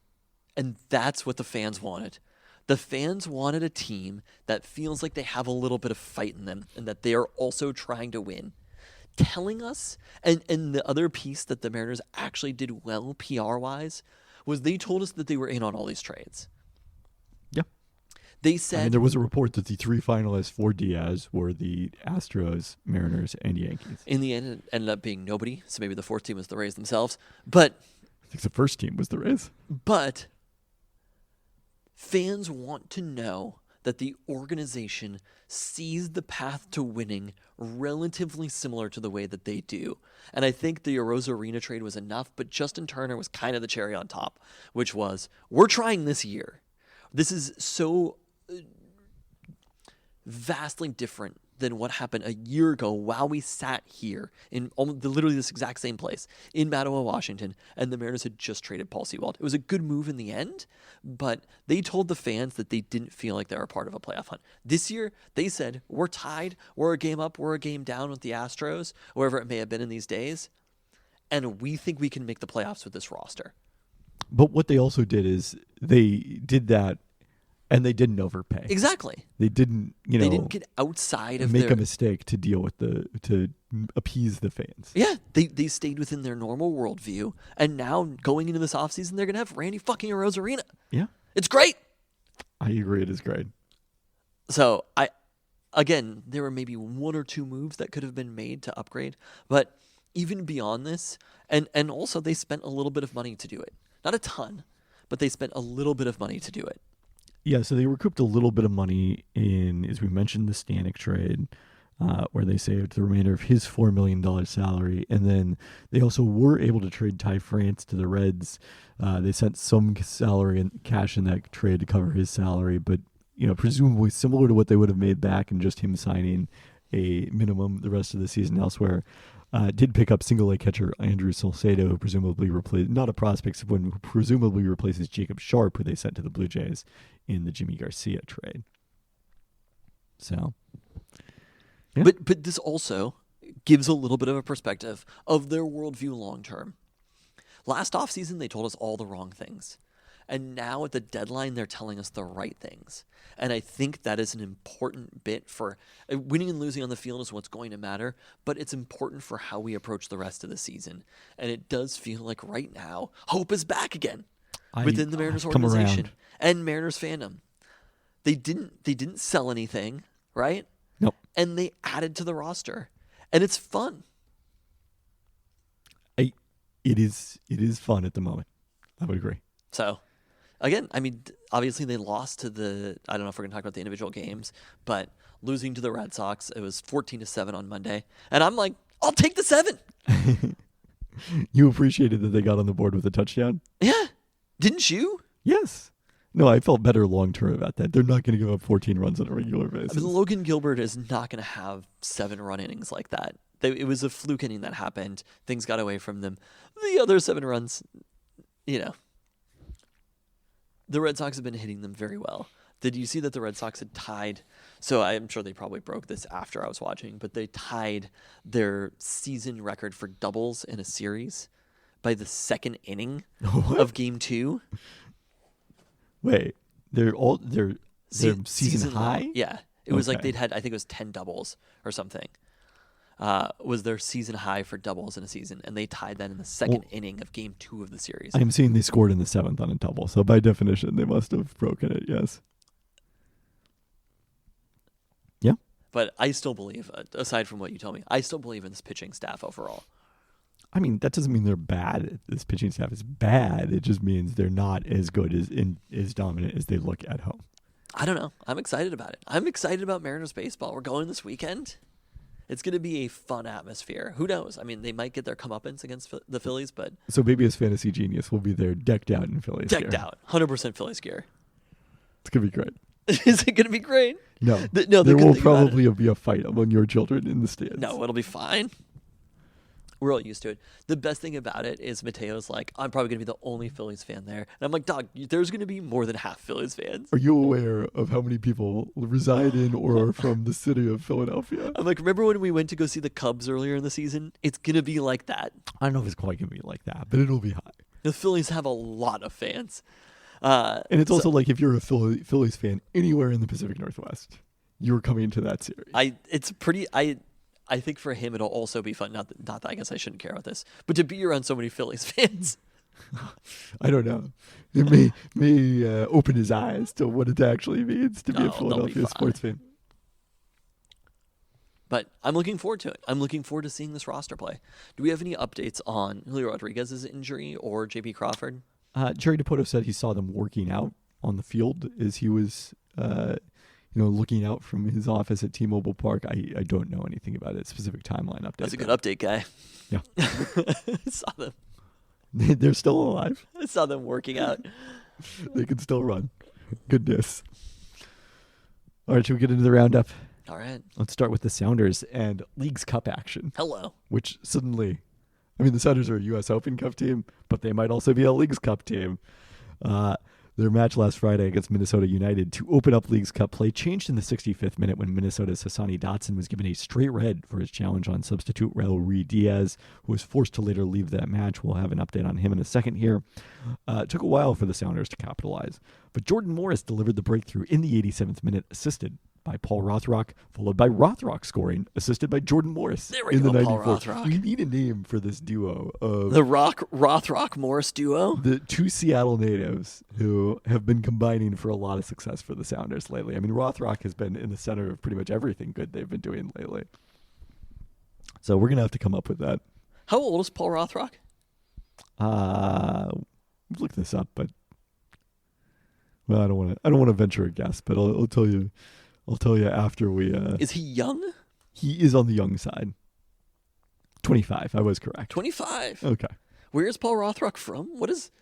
And that's what the fans wanted. The fans wanted a team that feels like they have a little bit of fight in them and that they are also trying to win. Telling us, and the other piece that the Mariners actually did well PR-wise, was they told us that they were in on all these trades. Yeah. They said... there was a report that the 3 finalists for Diaz were the Astros, Mariners, and Yankees. In the end, it ended up being nobody, so maybe the 4th team was the Rays themselves. But... I think the first team was the Rays. But... fans want to know that the organization sees the path to winning relatively similar to the way that they do. And I think the Arozarena trade was enough, but Justin Turner was kind of the cherry on top, which was, we're trying this year. This is so vastly different than what happened a year ago while we sat here in literally this exact same place in Mattawa, Washington, and the Mariners had just traded Paul Sewald. It was a good move in the end, but they told the fans that they didn't feel like they were part of a playoff hunt. This year, they said, we're tied, we're a game up, we're a game down with the Astros, wherever it may have been in these days, and we think we can make the playoffs with this roster. But what they also did is they did that, and they didn't overpay. Exactly. They didn't, they didn't get outside of make a mistake to deal with to appease the fans. Yeah, they stayed within their normal worldview, and now going into this offseason, they're gonna have Randy fucking Arozarena. Yeah, it's great. I agree, it is great. So again, there were maybe one or two moves that could have been made to upgrade, but even beyond this, and also they spent a little bit of money to do it. Not a ton, but they spent a little bit of money to do it. Yeah, so they recouped a little bit of money in, as we mentioned, the Stanek trade, where they saved the remainder of his $4 million salary. And then they also were able to trade Ty France to the Reds. They sent some salary and cash in that trade to cover his salary, but presumably similar to what they would have made back and just him signing a minimum the rest of the season elsewhere. Did pick up single-A catcher Andrew Salcedo, who presumably not a prospect, who presumably replaces Jacob Sharp, who they sent to the Blue Jays in the Jimmy Garcia trade. So, yeah. But this also gives a little bit of a perspective of their worldview long term. Last offseason, they told us all the wrong things. And now at the deadline, they're telling us the right things. And I think that is an important bit for winning and losing on the field is what's going to matter, but it's important for how we approach the rest of the season. And it does feel like right now, hope is back again within the Mariners organization and Mariners fandom. They didn't sell anything, right? Nope. And they added to the roster. And it's fun. It is fun at the moment. I would agree. So, again, I mean, obviously they lost to I don't know if we're going to talk about the individual games, but losing to the Red Sox, it was 14-7 on Monday. And I'm like, I'll take the 7. You appreciated that they got on the board with a touchdown? Yeah. Didn't you? Yes. No, I felt better long term about that. They're not going to give up 14 runs on a regular basis. I mean, Logan Gilbert is not going to have 7 run innings like that. It was a fluke inning that happened. Things got away from them. The other 7 runs, the Red Sox have been hitting them very well. Did you see that the Red Sox had tied? So I'm sure they probably broke this after I was watching, but they tied their season record for doubles in a series by the second inning of Game 2. Wait, they're season high? Yeah. It was like they'd had, I think it was 10 doubles or something. Was their season high for doubles in a season, and they tied that in the second inning of Game 2 of the series. I'm seeing they scored in the 7th on a double, so by definition, they must have broken it, yes. Yeah. But I still believe, aside from what you tell me, I still believe in this pitching staff overall. I mean, that doesn't mean they're bad. This pitching staff is bad. It just means they're not as good as dominant as they look at home. I don't know. I'm excited about it. I'm excited about Mariners baseball. We're going this weekend. It's going to be a fun atmosphere. Who knows? I mean, they might get their comeuppance against the Phillies, but... So maybe as Fantasy Genius will be there decked out in Phillies gear. Decked out. 100% Phillies gear. It's going to be great. Is it going to be great? No. No, there will probably be a fight among your children in the stands. No, it'll be fine. We're all used to it. The best thing about it is Mateo's like, I'm probably going to be the only Phillies fan there. And I'm like, dog, there's going to be more than half Phillies fans. Are you aware of how many people reside in or are from the city of Philadelphia? I'm like, remember when we went to go see the Cubs earlier in the season? It's going to be like that. I don't know if it's quite going to be like that, but it'll be high. The Phillies have a lot of fans. And it's also like if you're a Phillies fan anywhere in the Pacific Northwest, you're coming to that series. I think for him it'll also be fun. Not that I guess I shouldn't care about this, but to be around so many Phillies fans. I don't know. It may open his eyes to what it actually means to be a Philadelphia sports fan. But I'm looking forward to it. I'm looking forward to seeing this roster play. Do we have any updates on Julio Rodriguez's injury or J.P. Crawford? Jerry Dipoto said he saw them working out on the field as he was looking out from his office at T-Mobile Park. I don't know anything about it. Specific timeline update. That's a good update, guy. Yeah. I saw them. They're still alive. I saw them working out. They can still run. Goodness. All right, should we get into the roundup? All right. Let's start with the Sounders and Leagues Cup action. Hello. Which suddenly, I mean, the Sounders are a U.S. Open Cup team, but they might also be a Leagues Cup team. Their match last Friday against Minnesota United to open up Leagues Cup play changed in the 65th minute when Minnesota's Hassani Dotson was given a straight red for his challenge on substitute Raul Diaz, who was forced to later leave that match. We'll have an update on him in a second here. It took a while for the Sounders to capitalize, but Jordan Morris delivered the breakthrough in the 87th minute, assisted by Paul Rothrock, followed by Rothrock scoring, assisted by Jordan Morris There we in go, the Paul 94th. Rothrock. We need a name for this duo of The Rothrock Morris duo. the two Seattle natives who have been combining for a lot of success for the Sounders lately. I mean, Rothrock has been in the center of pretty much everything good they've been doing lately. So we're gonna have to come up with that. How old is Paul Rothrock? Look this up, but well, I don't want to venture a guess, but I'll tell you. I'll tell you after we. Is he young? He is on the young side. 25. I was correct. 25. Okay. Where is Paul Rothrock from? What is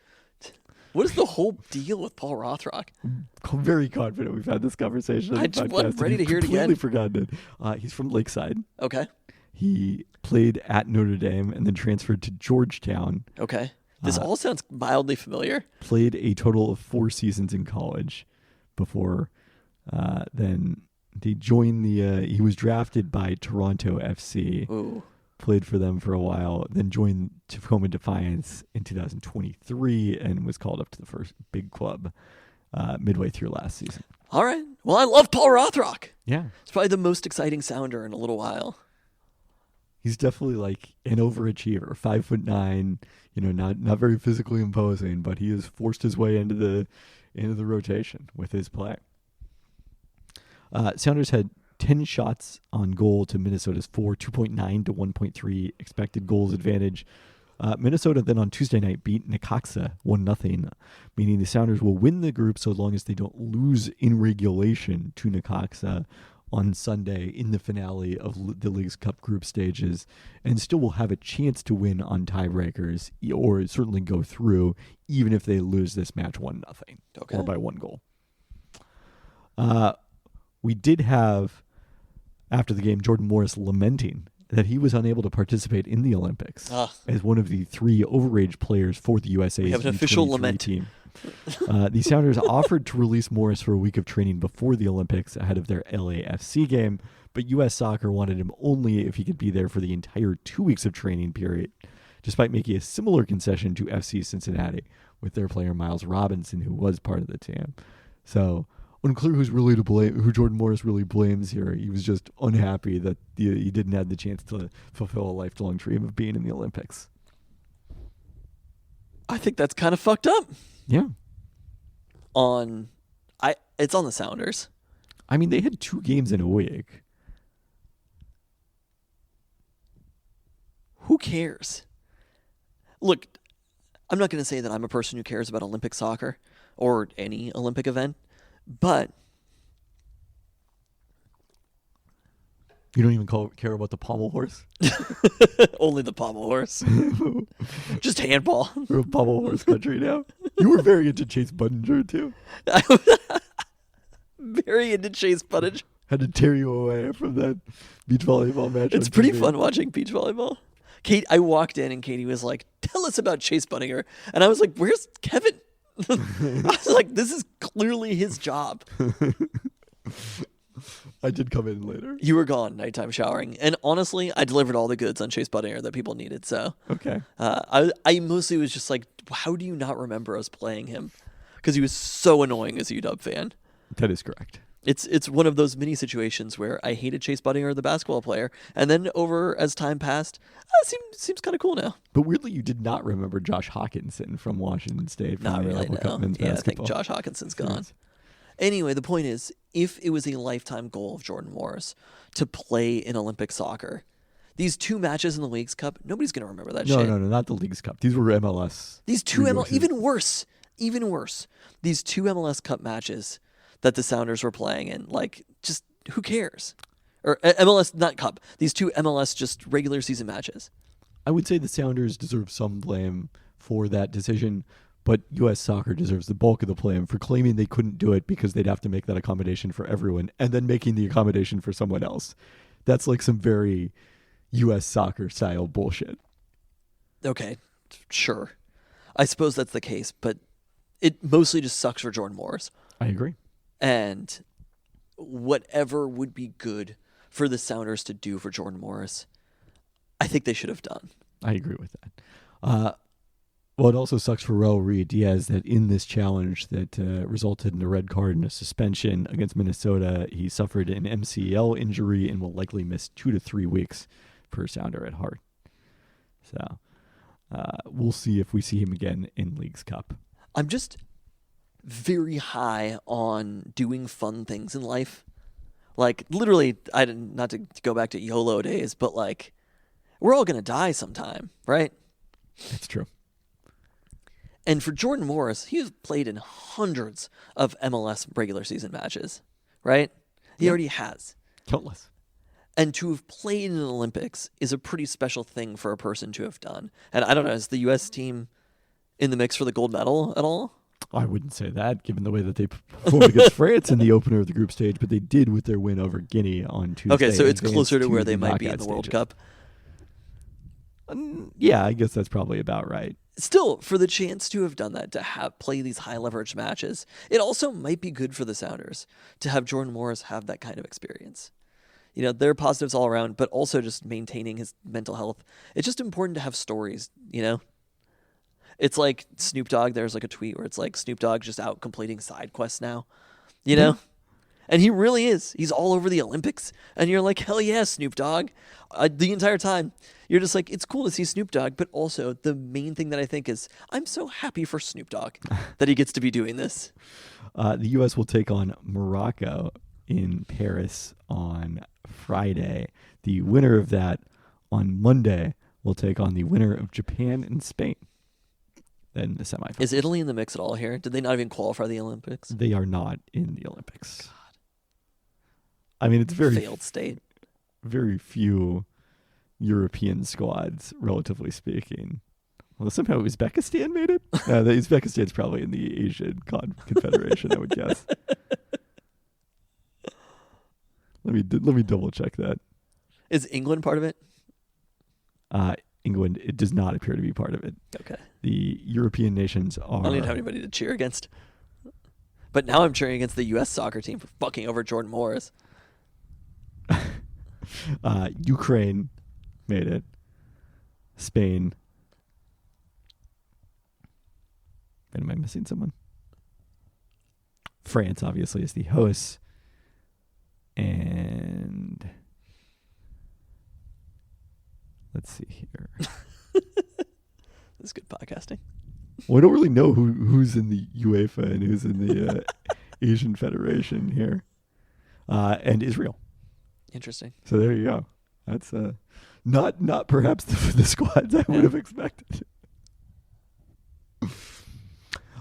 the whole deal with Paul Rothrock? I'm very confident we've had this conversation. On I the just podcast, wasn't ready and to hear it completely again. forgotten it. He's from Lakeside. Okay. He played at Notre Dame and then transferred to Georgetown. Okay. This all sounds mildly familiar. Played a total of 4 seasons in college before then he joined the. He was drafted by Toronto FC. Ooh. Played for them for a while, then joined Tacoma Defiance in 2023 and was called up to the first big club midway through last season. All right. Well, I love Paul Rothrock. Yeah. It's probably the most exciting Sounder in a little while. He's definitely like an overachiever, 5'9", not very physically imposing, but he has forced his way into the rotation with his play. Sounders had 10 shots on goal to Minnesota's 4, 2.9 to 1.3 expected goals advantage. Minnesota then on Tuesday night beat Necaxa 1-0, meaning the Sounders will win the group so long as they don't lose in regulation to Necaxa on Sunday in the finale of the League's Cup group stages, and still will have a chance to win on tiebreakers or certainly go through even if they lose this match 1-0 or by 1 goal. We did have, after the game, Jordan Morris lamenting that he was unable to participate in the Olympics as one of the 3 overage players for the USA's We have an official U23 lament team. The Sounders offered to release Morris for a week of training before the Olympics ahead of their LAFC game, but U.S. Soccer wanted him only if he could be there for the entire 2 weeks of training period, despite making a similar concession to FC Cincinnati with their player Miles Robinson, who was part of the team. So unclear who's really to blame, who Jordan Morris really blames here. He was just unhappy that he didn't have the chance to fulfill a lifelong dream of being in the Olympics. I think that's kind of fucked up. Yeah. It's on the Sounders. I mean, they had 2 games in a week. Who cares? Look, I'm not going to say that I'm a person who cares about Olympic soccer or any Olympic event, but You don't even care about the pommel horse? only the pommel horse. Just handball. We're a pommel horse country now. You were very into Chase Budinger, too. Very into Chase Budinger. Had to tear you away from that beach volleyball match. It's on pretty TV. fun watching beach volleyball. I walked in and Katie was like, "Tell us about Chase Budinger," and I was like, "Where's Kevin?" I was like, "This is clearly his job." I did come in later. You were gone, nighttime showering, and honestly, I delivered all the goods on Chase Budinger that people needed. So, Okay. I mostly was just like, "How do you not remember us playing him?" Because he was so annoying as a UW fan. That is correct. It's one of those mini situations where I hated Chase Budinger, the basketball player, and then as time passed, seems kind of cool now. But weirdly, you did not remember Josh Hawkinson from Washington State. From Not the really, Apple Cup no. men's Yeah, I think basketball. Josh Hawkinson's gone. Anyway, the point is, if it was a lifetime goal of Jordan Morris to play in Olympic soccer, these 2 matches in the Leagues Cup, nobody's going to remember that shit. No, not the Leagues Cup. These were MLS. These 2 regular season. even worse. These 2 MLS Cup matches that the Sounders were playing in, like, just who cares? Or MLS, not Cup. These 2 MLS just regular season matches. I would say the Sounders deserve some blame for that decision, but U.S. Soccer deserves the bulk of the blame for claiming they couldn't do it because they'd have to make that accommodation for everyone and then making the accommodation for someone else. That's like some very U.S. Soccer style bullshit. Okay, sure. I suppose that's the case, but it mostly just sucks for Jordan Morris. I agree. And whatever would be good for the Sounders to do for Jordan Morris, I think they should have done. I agree with that. Well, it also sucks for Raul Ruiz-Diaz that in this challenge that resulted in a red card and a suspension against Minnesota, he suffered an MCL injury and will likely miss 2 to 3 weeks per Sounder at heart. So we'll see if we see him again in Leagues Cup. I'm just very high on doing fun things in life. Like, literally, not to go back to YOLO days, but like, we're all going to die sometime, right? It's true. And for Jordan Morris, he's played in hundreds of MLS regular season matches, right? He already has. Countless. And to have played in the Olympics is a pretty special thing for a person to have done. And I don't know, is the U.S. team in the mix for the gold medal at all? I wouldn't say that, given the way that they performed against France in the opener of the group stage, but they did with their win over Guinea on Tuesday. Okay, so it's advanced closer to where the they might be in knockout the World stages. Cup. Yeah, I guess that's probably about right. Still, for the chance to have done that, to have play these high leverage matches, it also might be good for the Sounders to have Jordan Morris have that kind of experience. You know, there are positives all around, but also just maintaining his mental health. It's just important to have stories, you know? It's like Snoop Dogg, there's like a tweet where it's like Snoop Dogg just out completing side quests now, you know? And he really is. He's all over the Olympics. And you're like, hell yeah, Snoop Dogg. The entire time, you're just like, it's cool to see Snoop Dogg. But also, the main thing that I think is, I'm so happy for Snoop Dogg that he gets to be doing this. The U.S. will take on Morocco in Paris on Friday. The winner of that on Monday will take on the winner of Japan and Spain. Then the semifinals. Is Italy in the mix at all here? Did they not even qualify the Olympics? They are not in the Olympics. I mean, it's very failed state. Very few European squads, relatively speaking. Well, somehow Uzbekistan made it. The Uzbekistan's probably in the Asian Confederation, I would guess. Let me double check that. Is England part of it? England, it does not appear to be part of it. Okay. The European nations are. I don't even have anybody to cheer against. But now I'm cheering against the U.S. soccer team for fucking over Jordan Morris. Ukraine made it. Spain. Am I missing someone? France, obviously, is the host. And let's see here. This is good podcasting. Well, I don't really know who's in the UEFA and who's in the Asian Federation here. And Israel. Interesting. So there you go. That's not perhaps the squads I would have expected. All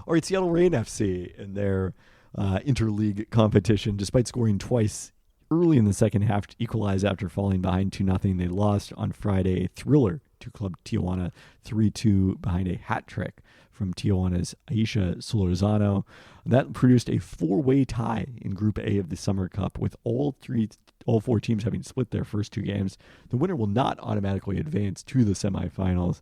right, Seattle Reign FC in their interleague competition, despite scoring twice early in the second half to equalize after falling behind 2-0, they lost on Friday. A thriller to Club Tijuana 3-2 behind a hat trick from Tijuana's Aisha Solorzano. That produced a four-way tie in Group A of the Summer Cup, with all four teams having split their first two games. The winner will not automatically advance to the semifinals.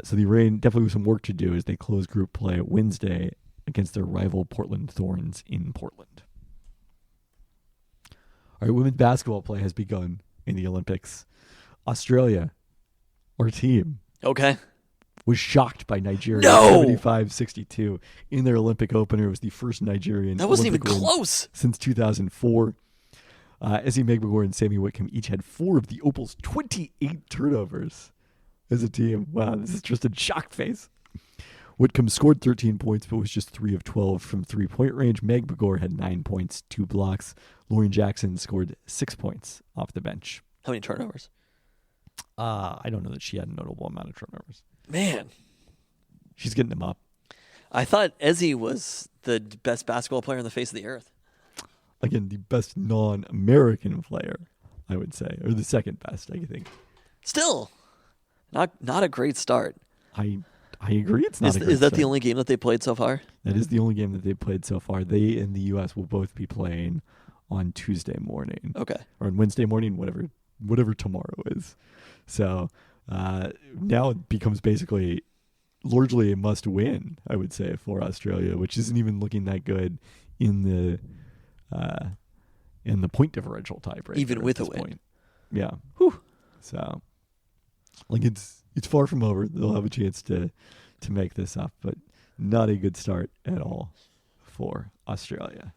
So the Reign definitely have some work to do as they close group play Wednesday against their rival Portland Thorns in Portland. All right, women's basketball play has begun in the Olympics. Australia, our team, was shocked by Nigeria 75-62 in their Olympic opener. It was the first Nigerian That wasn't Olympic even win close since 2004. Essie Megbagor and Sammy Whitcomb each had 4 of the Opals' 28 turnovers as a team. Wow, this is just a shock face. Whitcomb scored 13 points, but was just 3 of 12 from three-point range. Megbagor had 9 points, 2 blocks. Lauren Jackson scored 6 points off the bench. How many turnovers? I don't know that she had a notable amount of turnovers. Man. She's getting them up. I thought Ezzy was the best basketball player on the face of the earth. Again, the best non-American player, I would say. Or the second best, I think. Still, not a great start. I I agree. It's not Is, a great is that start. the only game that they played so far? That is the only game that they've played so far. They and the U.S. will both be playing on Tuesday morning. Okay. Or on Wednesday morning, whatever tomorrow is. So now it becomes basically largely a must-win, I would say, for Australia, which isn't even looking that good in the point differential tiebreaker. Even with at a this win. point. Yeah. Whew. So, like it's far from over. They'll have a chance to make this up, but not a good start at all for Australia.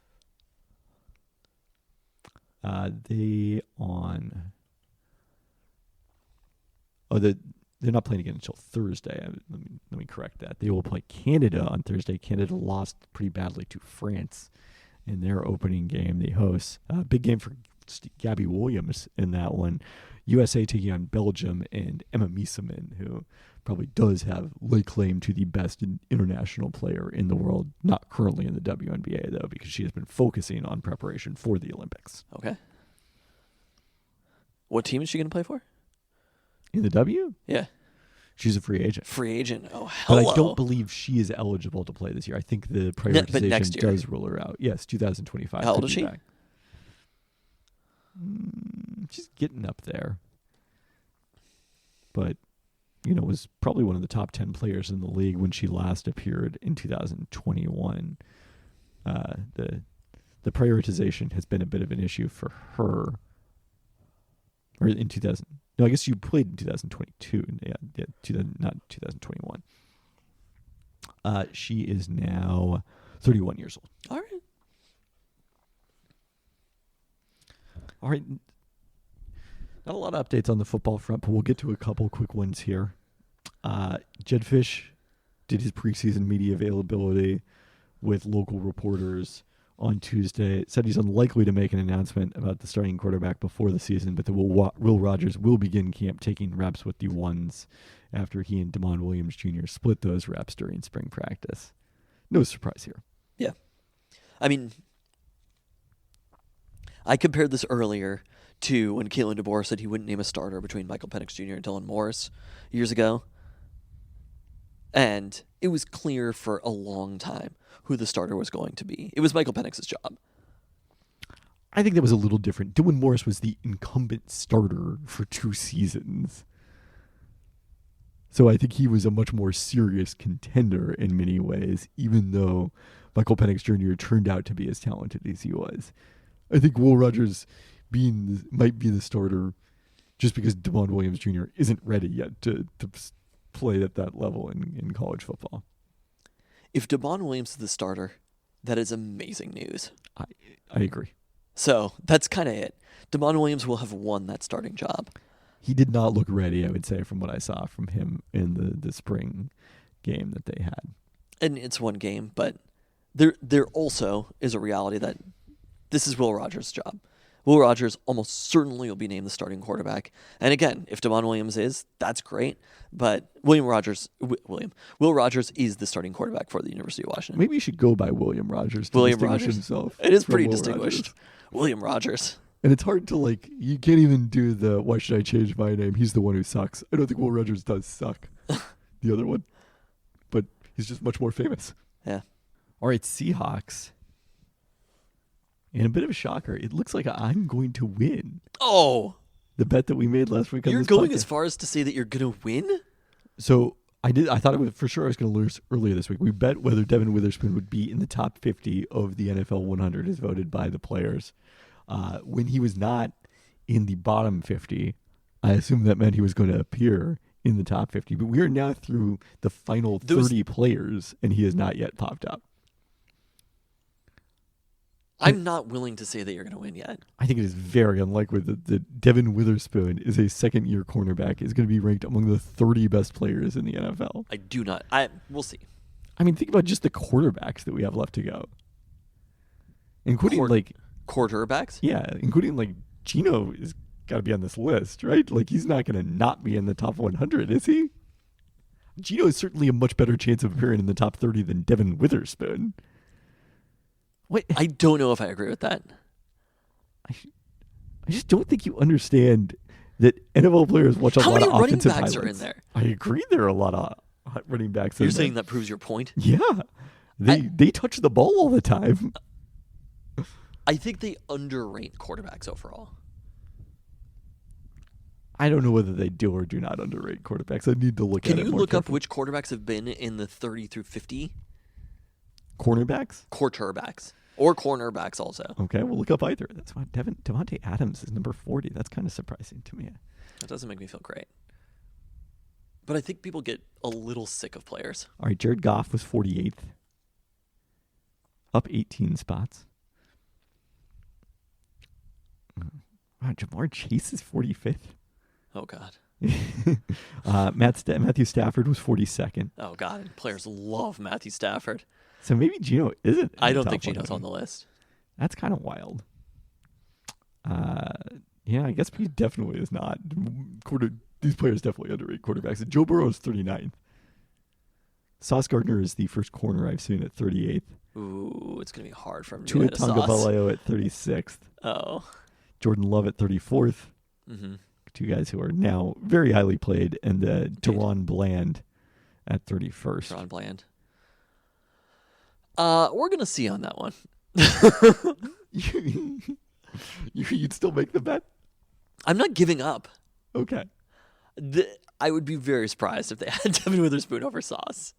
They're not playing again until Thursday. Let me correct that. They will play Canada on Thursday. Canada lost pretty badly to France in their opening game. They host big game for Gabby Williams in that one. USA taking on Belgium and Emma Miesemann, who probably does have lay claim to the best international player in the world. Not currently in the WNBA though, because she has been focusing on preparation for the Olympics. Okay. What team is she going to play for? In the W? Yeah. She's a free agent. Free agent. Oh, hello. But I don't believe she is eligible to play this year. I think the but next prioritization year. does rule her out. Yes, 2025. How old could is be she? back. She's getting up there. But, was probably one of the top 10 players in the league when she last appeared in 2021. The prioritization has been a bit of an issue for her. Or in 2000. No, I guess you played in 2022. Yeah, not 2021. She is now 31 years old. All right. All right. Not a lot of updates on the football front, but we'll get to a couple quick ones here. Jed Fish did his preseason media availability with local reporters on Tuesday. It said he's unlikely to make an announcement about the starting quarterback before the season, but that Will Rogers will begin camp taking reps with the ones after he and Damon Williams Jr. split those reps during spring practice. No surprise here. Yeah. I mean, I compared this earlier to when Kalen DeBoer said he wouldn't name a starter between Michael Penix Jr. and Dylan Morris years ago. And it was clear for a long time who the starter was going to be. It was Michael Penix's job. I think that was a little different. Dylan Morris was the incumbent starter for 2 seasons. So I think he was a much more serious contender in many ways, even though Michael Penix Jr. turned out to be as talented as he was. I think Will Rogers might be the starter just because Damon Williams Jr. isn't ready yet to play at that level in college football. If Damon Williams is the starter, that is amazing news. I agree. So that's kind of it. Damon Williams will have won that starting job. He did not look ready, I would say, from what I saw from him in the spring game that they had. And it's one game, but there also is a reality that this is Will Rogers' job. Will Rogers almost certainly will be named the starting quarterback. And again, if Damon Williams is, that's great. But Will Rogers is the starting quarterback for the University of Washington. Maybe you should go by William Rogers to William distinguish Rogers? himself. It is from pretty Will distinguished. Rogers. William Rogers. And it's hard to, you can't even do the, why should I change my name? He's the one who sucks. I don't think Will Rogers does suck. The other one. But he's just much more famous. Yeah. All right, Seahawks. And a bit of a shocker. It looks like I'm going to win. Oh, The bet that we made last week on you're this going podcast. as far as to say that you're going to win? So I thought it was for sure I was going to lose earlier this week. We bet whether Devin Witherspoon would be in the top 50 of the NFL 100 as voted by the players. When he was not in the bottom 50, I assumed that meant he was going to appear in the top 50. But we are now through the final 30 players, and he has not yet popped up. I'm not willing to say that you're going to win yet. I think it is very unlikely that Devin Witherspoon is a second-year cornerback is going to be ranked among the 30 best players in the NFL. I do not. We'll see. I mean, think about just the quarterbacks that we have left to go. Including, Quarterbacks? Yeah, including, Gino is got to be on this list, right? He's not going to not be in the top 100, is he? Gino is certainly a much better chance of appearing in the top 30 than Devin Witherspoon. What? I don't know if I agree with that. I just don't think you understand that NFL players watch a How lot many of running offensive backs highlights. are in there? I agree there are a lot of running backs. You're saying that proves your point? Yeah. They touch the ball all the time. I think they underrate quarterbacks overall. I don't know whether they do or do not underrate quarterbacks. I need to look at it more Can you look up carefully. which quarterbacks have been in the 30 through 50? Cornerbacks? Quarterbacks. Or cornerbacks also. Okay, we'll look up either. That's why Devontae Adams is number 40. That's kind of surprising to me. That doesn't make me feel great. But I think people get a little sick of players. All right, Jared Goff was 48th. Up 18 spots. Wow, Jamar Chase is 45th. Oh, God. Matthew Stafford was 42nd. Oh, God. Players love Matthew Stafford. So maybe Geno isn't. In I the don't top think Geno's 100. on the list. That's kind of wild. Yeah, I guess he definitely is not. These players definitely underrate quarterbacks. Joe Burrow is 39th. Sauce Gardner is the first corner I've seen at 38th. Ooh, it's going to be hard for him to Tua get a sauce. Tagovailoa at 36th. Oh. Jordan Love at 34th. Mm-hmm. Two guys who are now very highly played. And Deron Bland at 31st. Deron Bland. We're going to see on that one. You'd still make the bet? I'm not giving up. Okay. I would be very surprised if they had Devin Witherspoon over Sauce.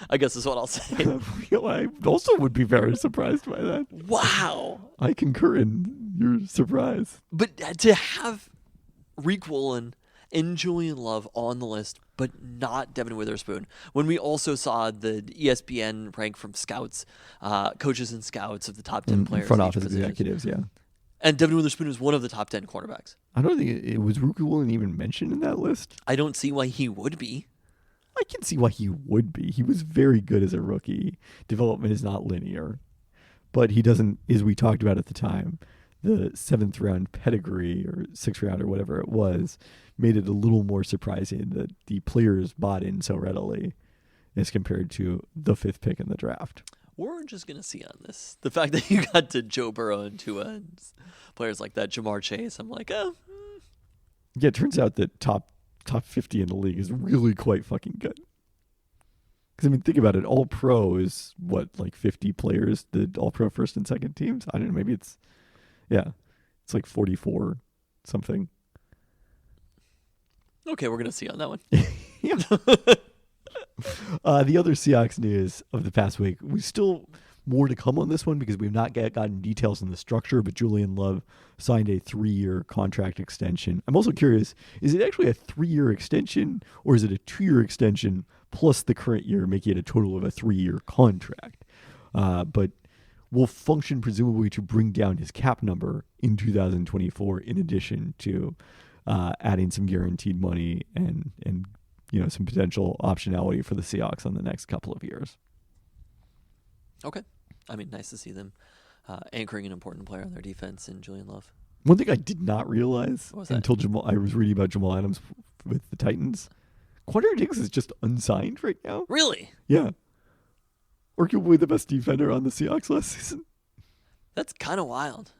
I guess is what I'll say. I also would be very surprised by that. Wow. I concur in your surprise. But to have Reek Woolen and Julian Love on the list, but not Devin Witherspoon, when we also saw the ESPN rank from scouts, coaches and scouts of the top 10 players. Front in each office position. executives, yeah. And Devin Witherspoon was one of the top 10 cornerbacks. I don't think it was Ruki Woolen even mentioned in that list. I don't see why he would be. I can see why he would be. He was very good as a rookie. Development is not linear. But he doesn't, as we talked about at the time, the 7th round pedigree or 6th round or whatever it was made it a little more surprising that the players bought in so readily as compared to the 5th pick in the draft. We're just going to see on this. The fact that you got to Joe Burrow and Tua, players like that, Jamar Chase, I'm like, oh. Yeah, it turns out that top 50 in the league is really quite fucking good. Because, I mean, think about it. All-Pro is, what, like 50 players? The All-Pro first and second teams? I don't know. Maybe it's like 44 something. Okay, we're going to see on that one. Yeah. The other Seahawks news of the past week, we still more to come on this one because we've not gotten details on the structure, but Julian Love signed a 3-year contract extension. I'm also curious, is it actually a 3-year extension or is it a 2-year extension plus the current year, making it a total of a 3-year contract? But will function presumably to bring down his cap number in 2024 in addition to adding some guaranteed money and some potential optionality for the Seahawks on the next couple of years. Okay. I mean, nice to see them anchoring an important player on their defense in Julian Love. One thing I did not realize What was that? until I was reading about Jamal Adams with the Titans, Quandre Diggs is just unsigned right now. Really? Yeah. Arguably the best defender on the Seahawks last season. That's kind of wild.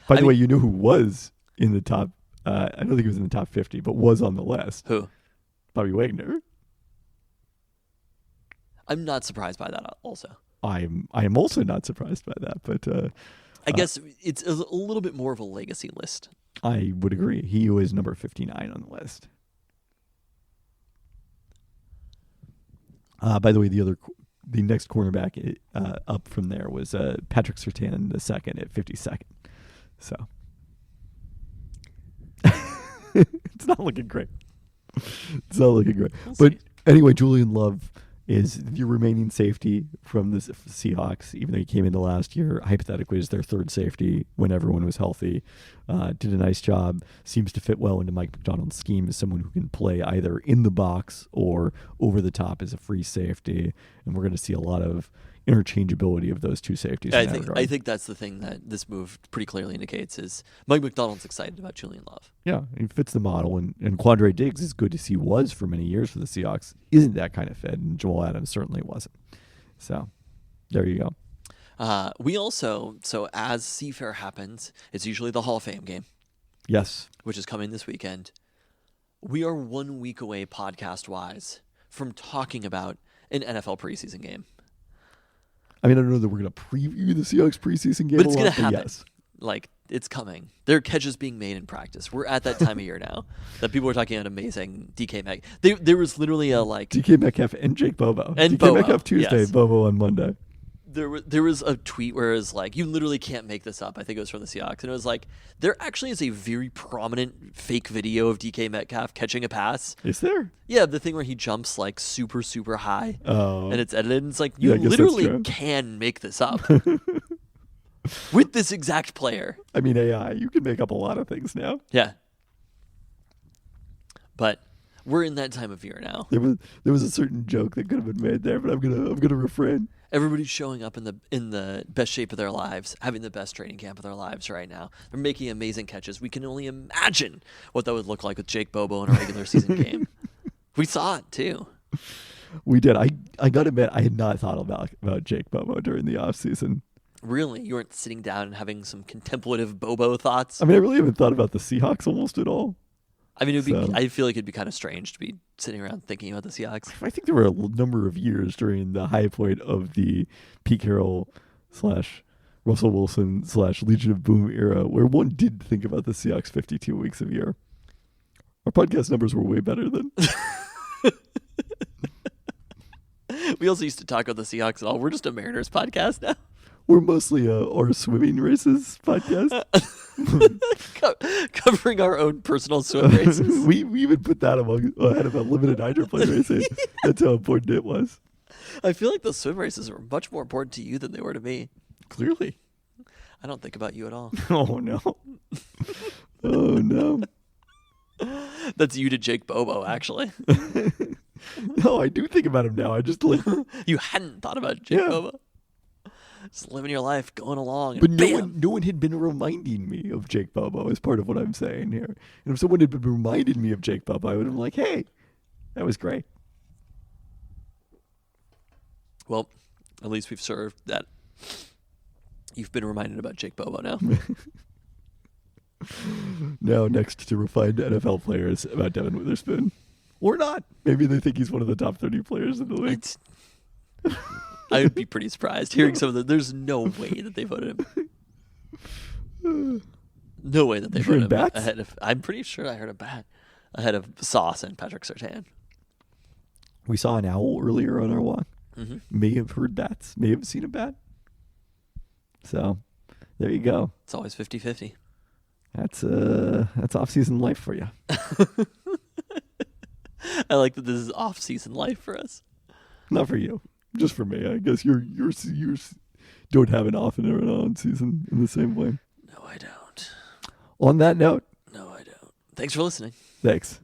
By the way, you know who was in the top, I don't think he was in the top 50, but was on the list. Who? Bobby Wagner. I'm not surprised by that also. I am also not surprised by that, but I guess it's a little bit more of a legacy list. I would agree. He was number 59 on the list. By the way, the next cornerback up from there was Patrick Surtain II at 52nd. So it's not looking great. It's not looking great. But anyway, Julian Love is the remaining safety from the Seahawks, even though he came into last year, hypothetically, as their third safety when everyone was healthy. Did a nice job. Seems to fit well into Mike McDonald's scheme as someone who can play either in the box or over the top as a free safety. And we're going to see a lot of interchangeability of those two safeties. I think that's the thing that this move pretty clearly indicates is Mike McDonald's excited about Julian Love. Yeah, he fits the model, and Quandre Diggs, as good as he was for many years for the Seahawks, isn't that kind of fit, and Jamal Adams certainly wasn't. So, there you go. We also, as Seafair happens, it's usually the Hall of Fame game. Yes. Which is coming this weekend. We are 1 week away podcast-wise from talking about an NFL preseason game. I mean, I don't know that we're going to preview the Seahawks preseason game, But it's going to but happen. yes. Like, it's coming. There are catches being made in practice. We're at that time of year now that people are talking about amazing DK Metcalf. There was literally a like DK Metcalf and Jake Bobo. And DK Bobo, Metcalf Tuesday, yes. Bobo on Monday. There was a tweet where it was like, you literally can't make this up. I think it was from the Seahawks. And it was like, there actually is a very prominent fake video of DK Metcalf catching a pass. Is there? Yeah, the thing where he jumps like super, super high. Oh. And it's edited. And it's like, you I guess that's literally true. can make this up. With this exact player. I mean, AI, you can make up a lot of things now. Yeah. But we're in that time of year now. There was a certain joke that could have been made there, but I'm gonna refrain. Everybody's showing up in the best shape of their lives, having the best training camp of their lives right now. They're making amazing catches. We can only imagine what that would look like with Jake Bobo in a regular season game. We saw it too. We did. I gotta admit, I had not thought about Jake Bobo during the offseason. Really? You weren't sitting down and having some contemplative Bobo thoughts? I mean, I really haven't thought about the Seahawks almost at all. I mean, So- I feel like it'd be kind of strange to be sitting around thinking about the Seahawks. I think there were a number of years during the high point of the Pete Carroll / Russell Wilson / Legion of Boom era where one did think about the Seahawks 52 weeks of year. Our podcast numbers were way better then. We also used to talk about the Seahawks at all. We're just a Mariners podcast now. We're mostly our swimming races podcast. Covering our own personal swim races. we even put that ahead of a limited hydroplane racing. That's how important it was. I feel like the swim races were much more important to you than they were to me. Clearly. I don't think about you at all. Oh, no. Oh, no. That's you to Jake Bobo, actually. No, I do think about him now. I just like... You hadn't thought about Jake Yeah. Bobo. Just living your life, going along. And But bam! no one had been reminding me of Jake Bobo as part of what I'm saying here. And if someone had been reminding me of Jake Bobo, I would have been like, hey, that was great. Well, at least we've served that. You've been reminded about Jake Bobo now. Now, next to refined NFL players about Devin Witherspoon. Or not. Maybe they think he's one of the top 30 players in the league. It's- I would be pretty surprised hearing some of the. There's no way that they voted him. No way that they You heard voted him bats? ahead of. I'm pretty sure I heard a bat ahead of Sauce and Patrick Surtain. We saw an owl earlier on our walk. Mm-hmm. May have heard bats. May have seen a bat. So, there you go. It's always 50-50. That's off-season life for you. I like that this is off-season life for us. Not for you. Just for me. I guess you don't have an off and an on season in the same way. No, I don't. On that note, No, I don't. Thanks for listening. thanks.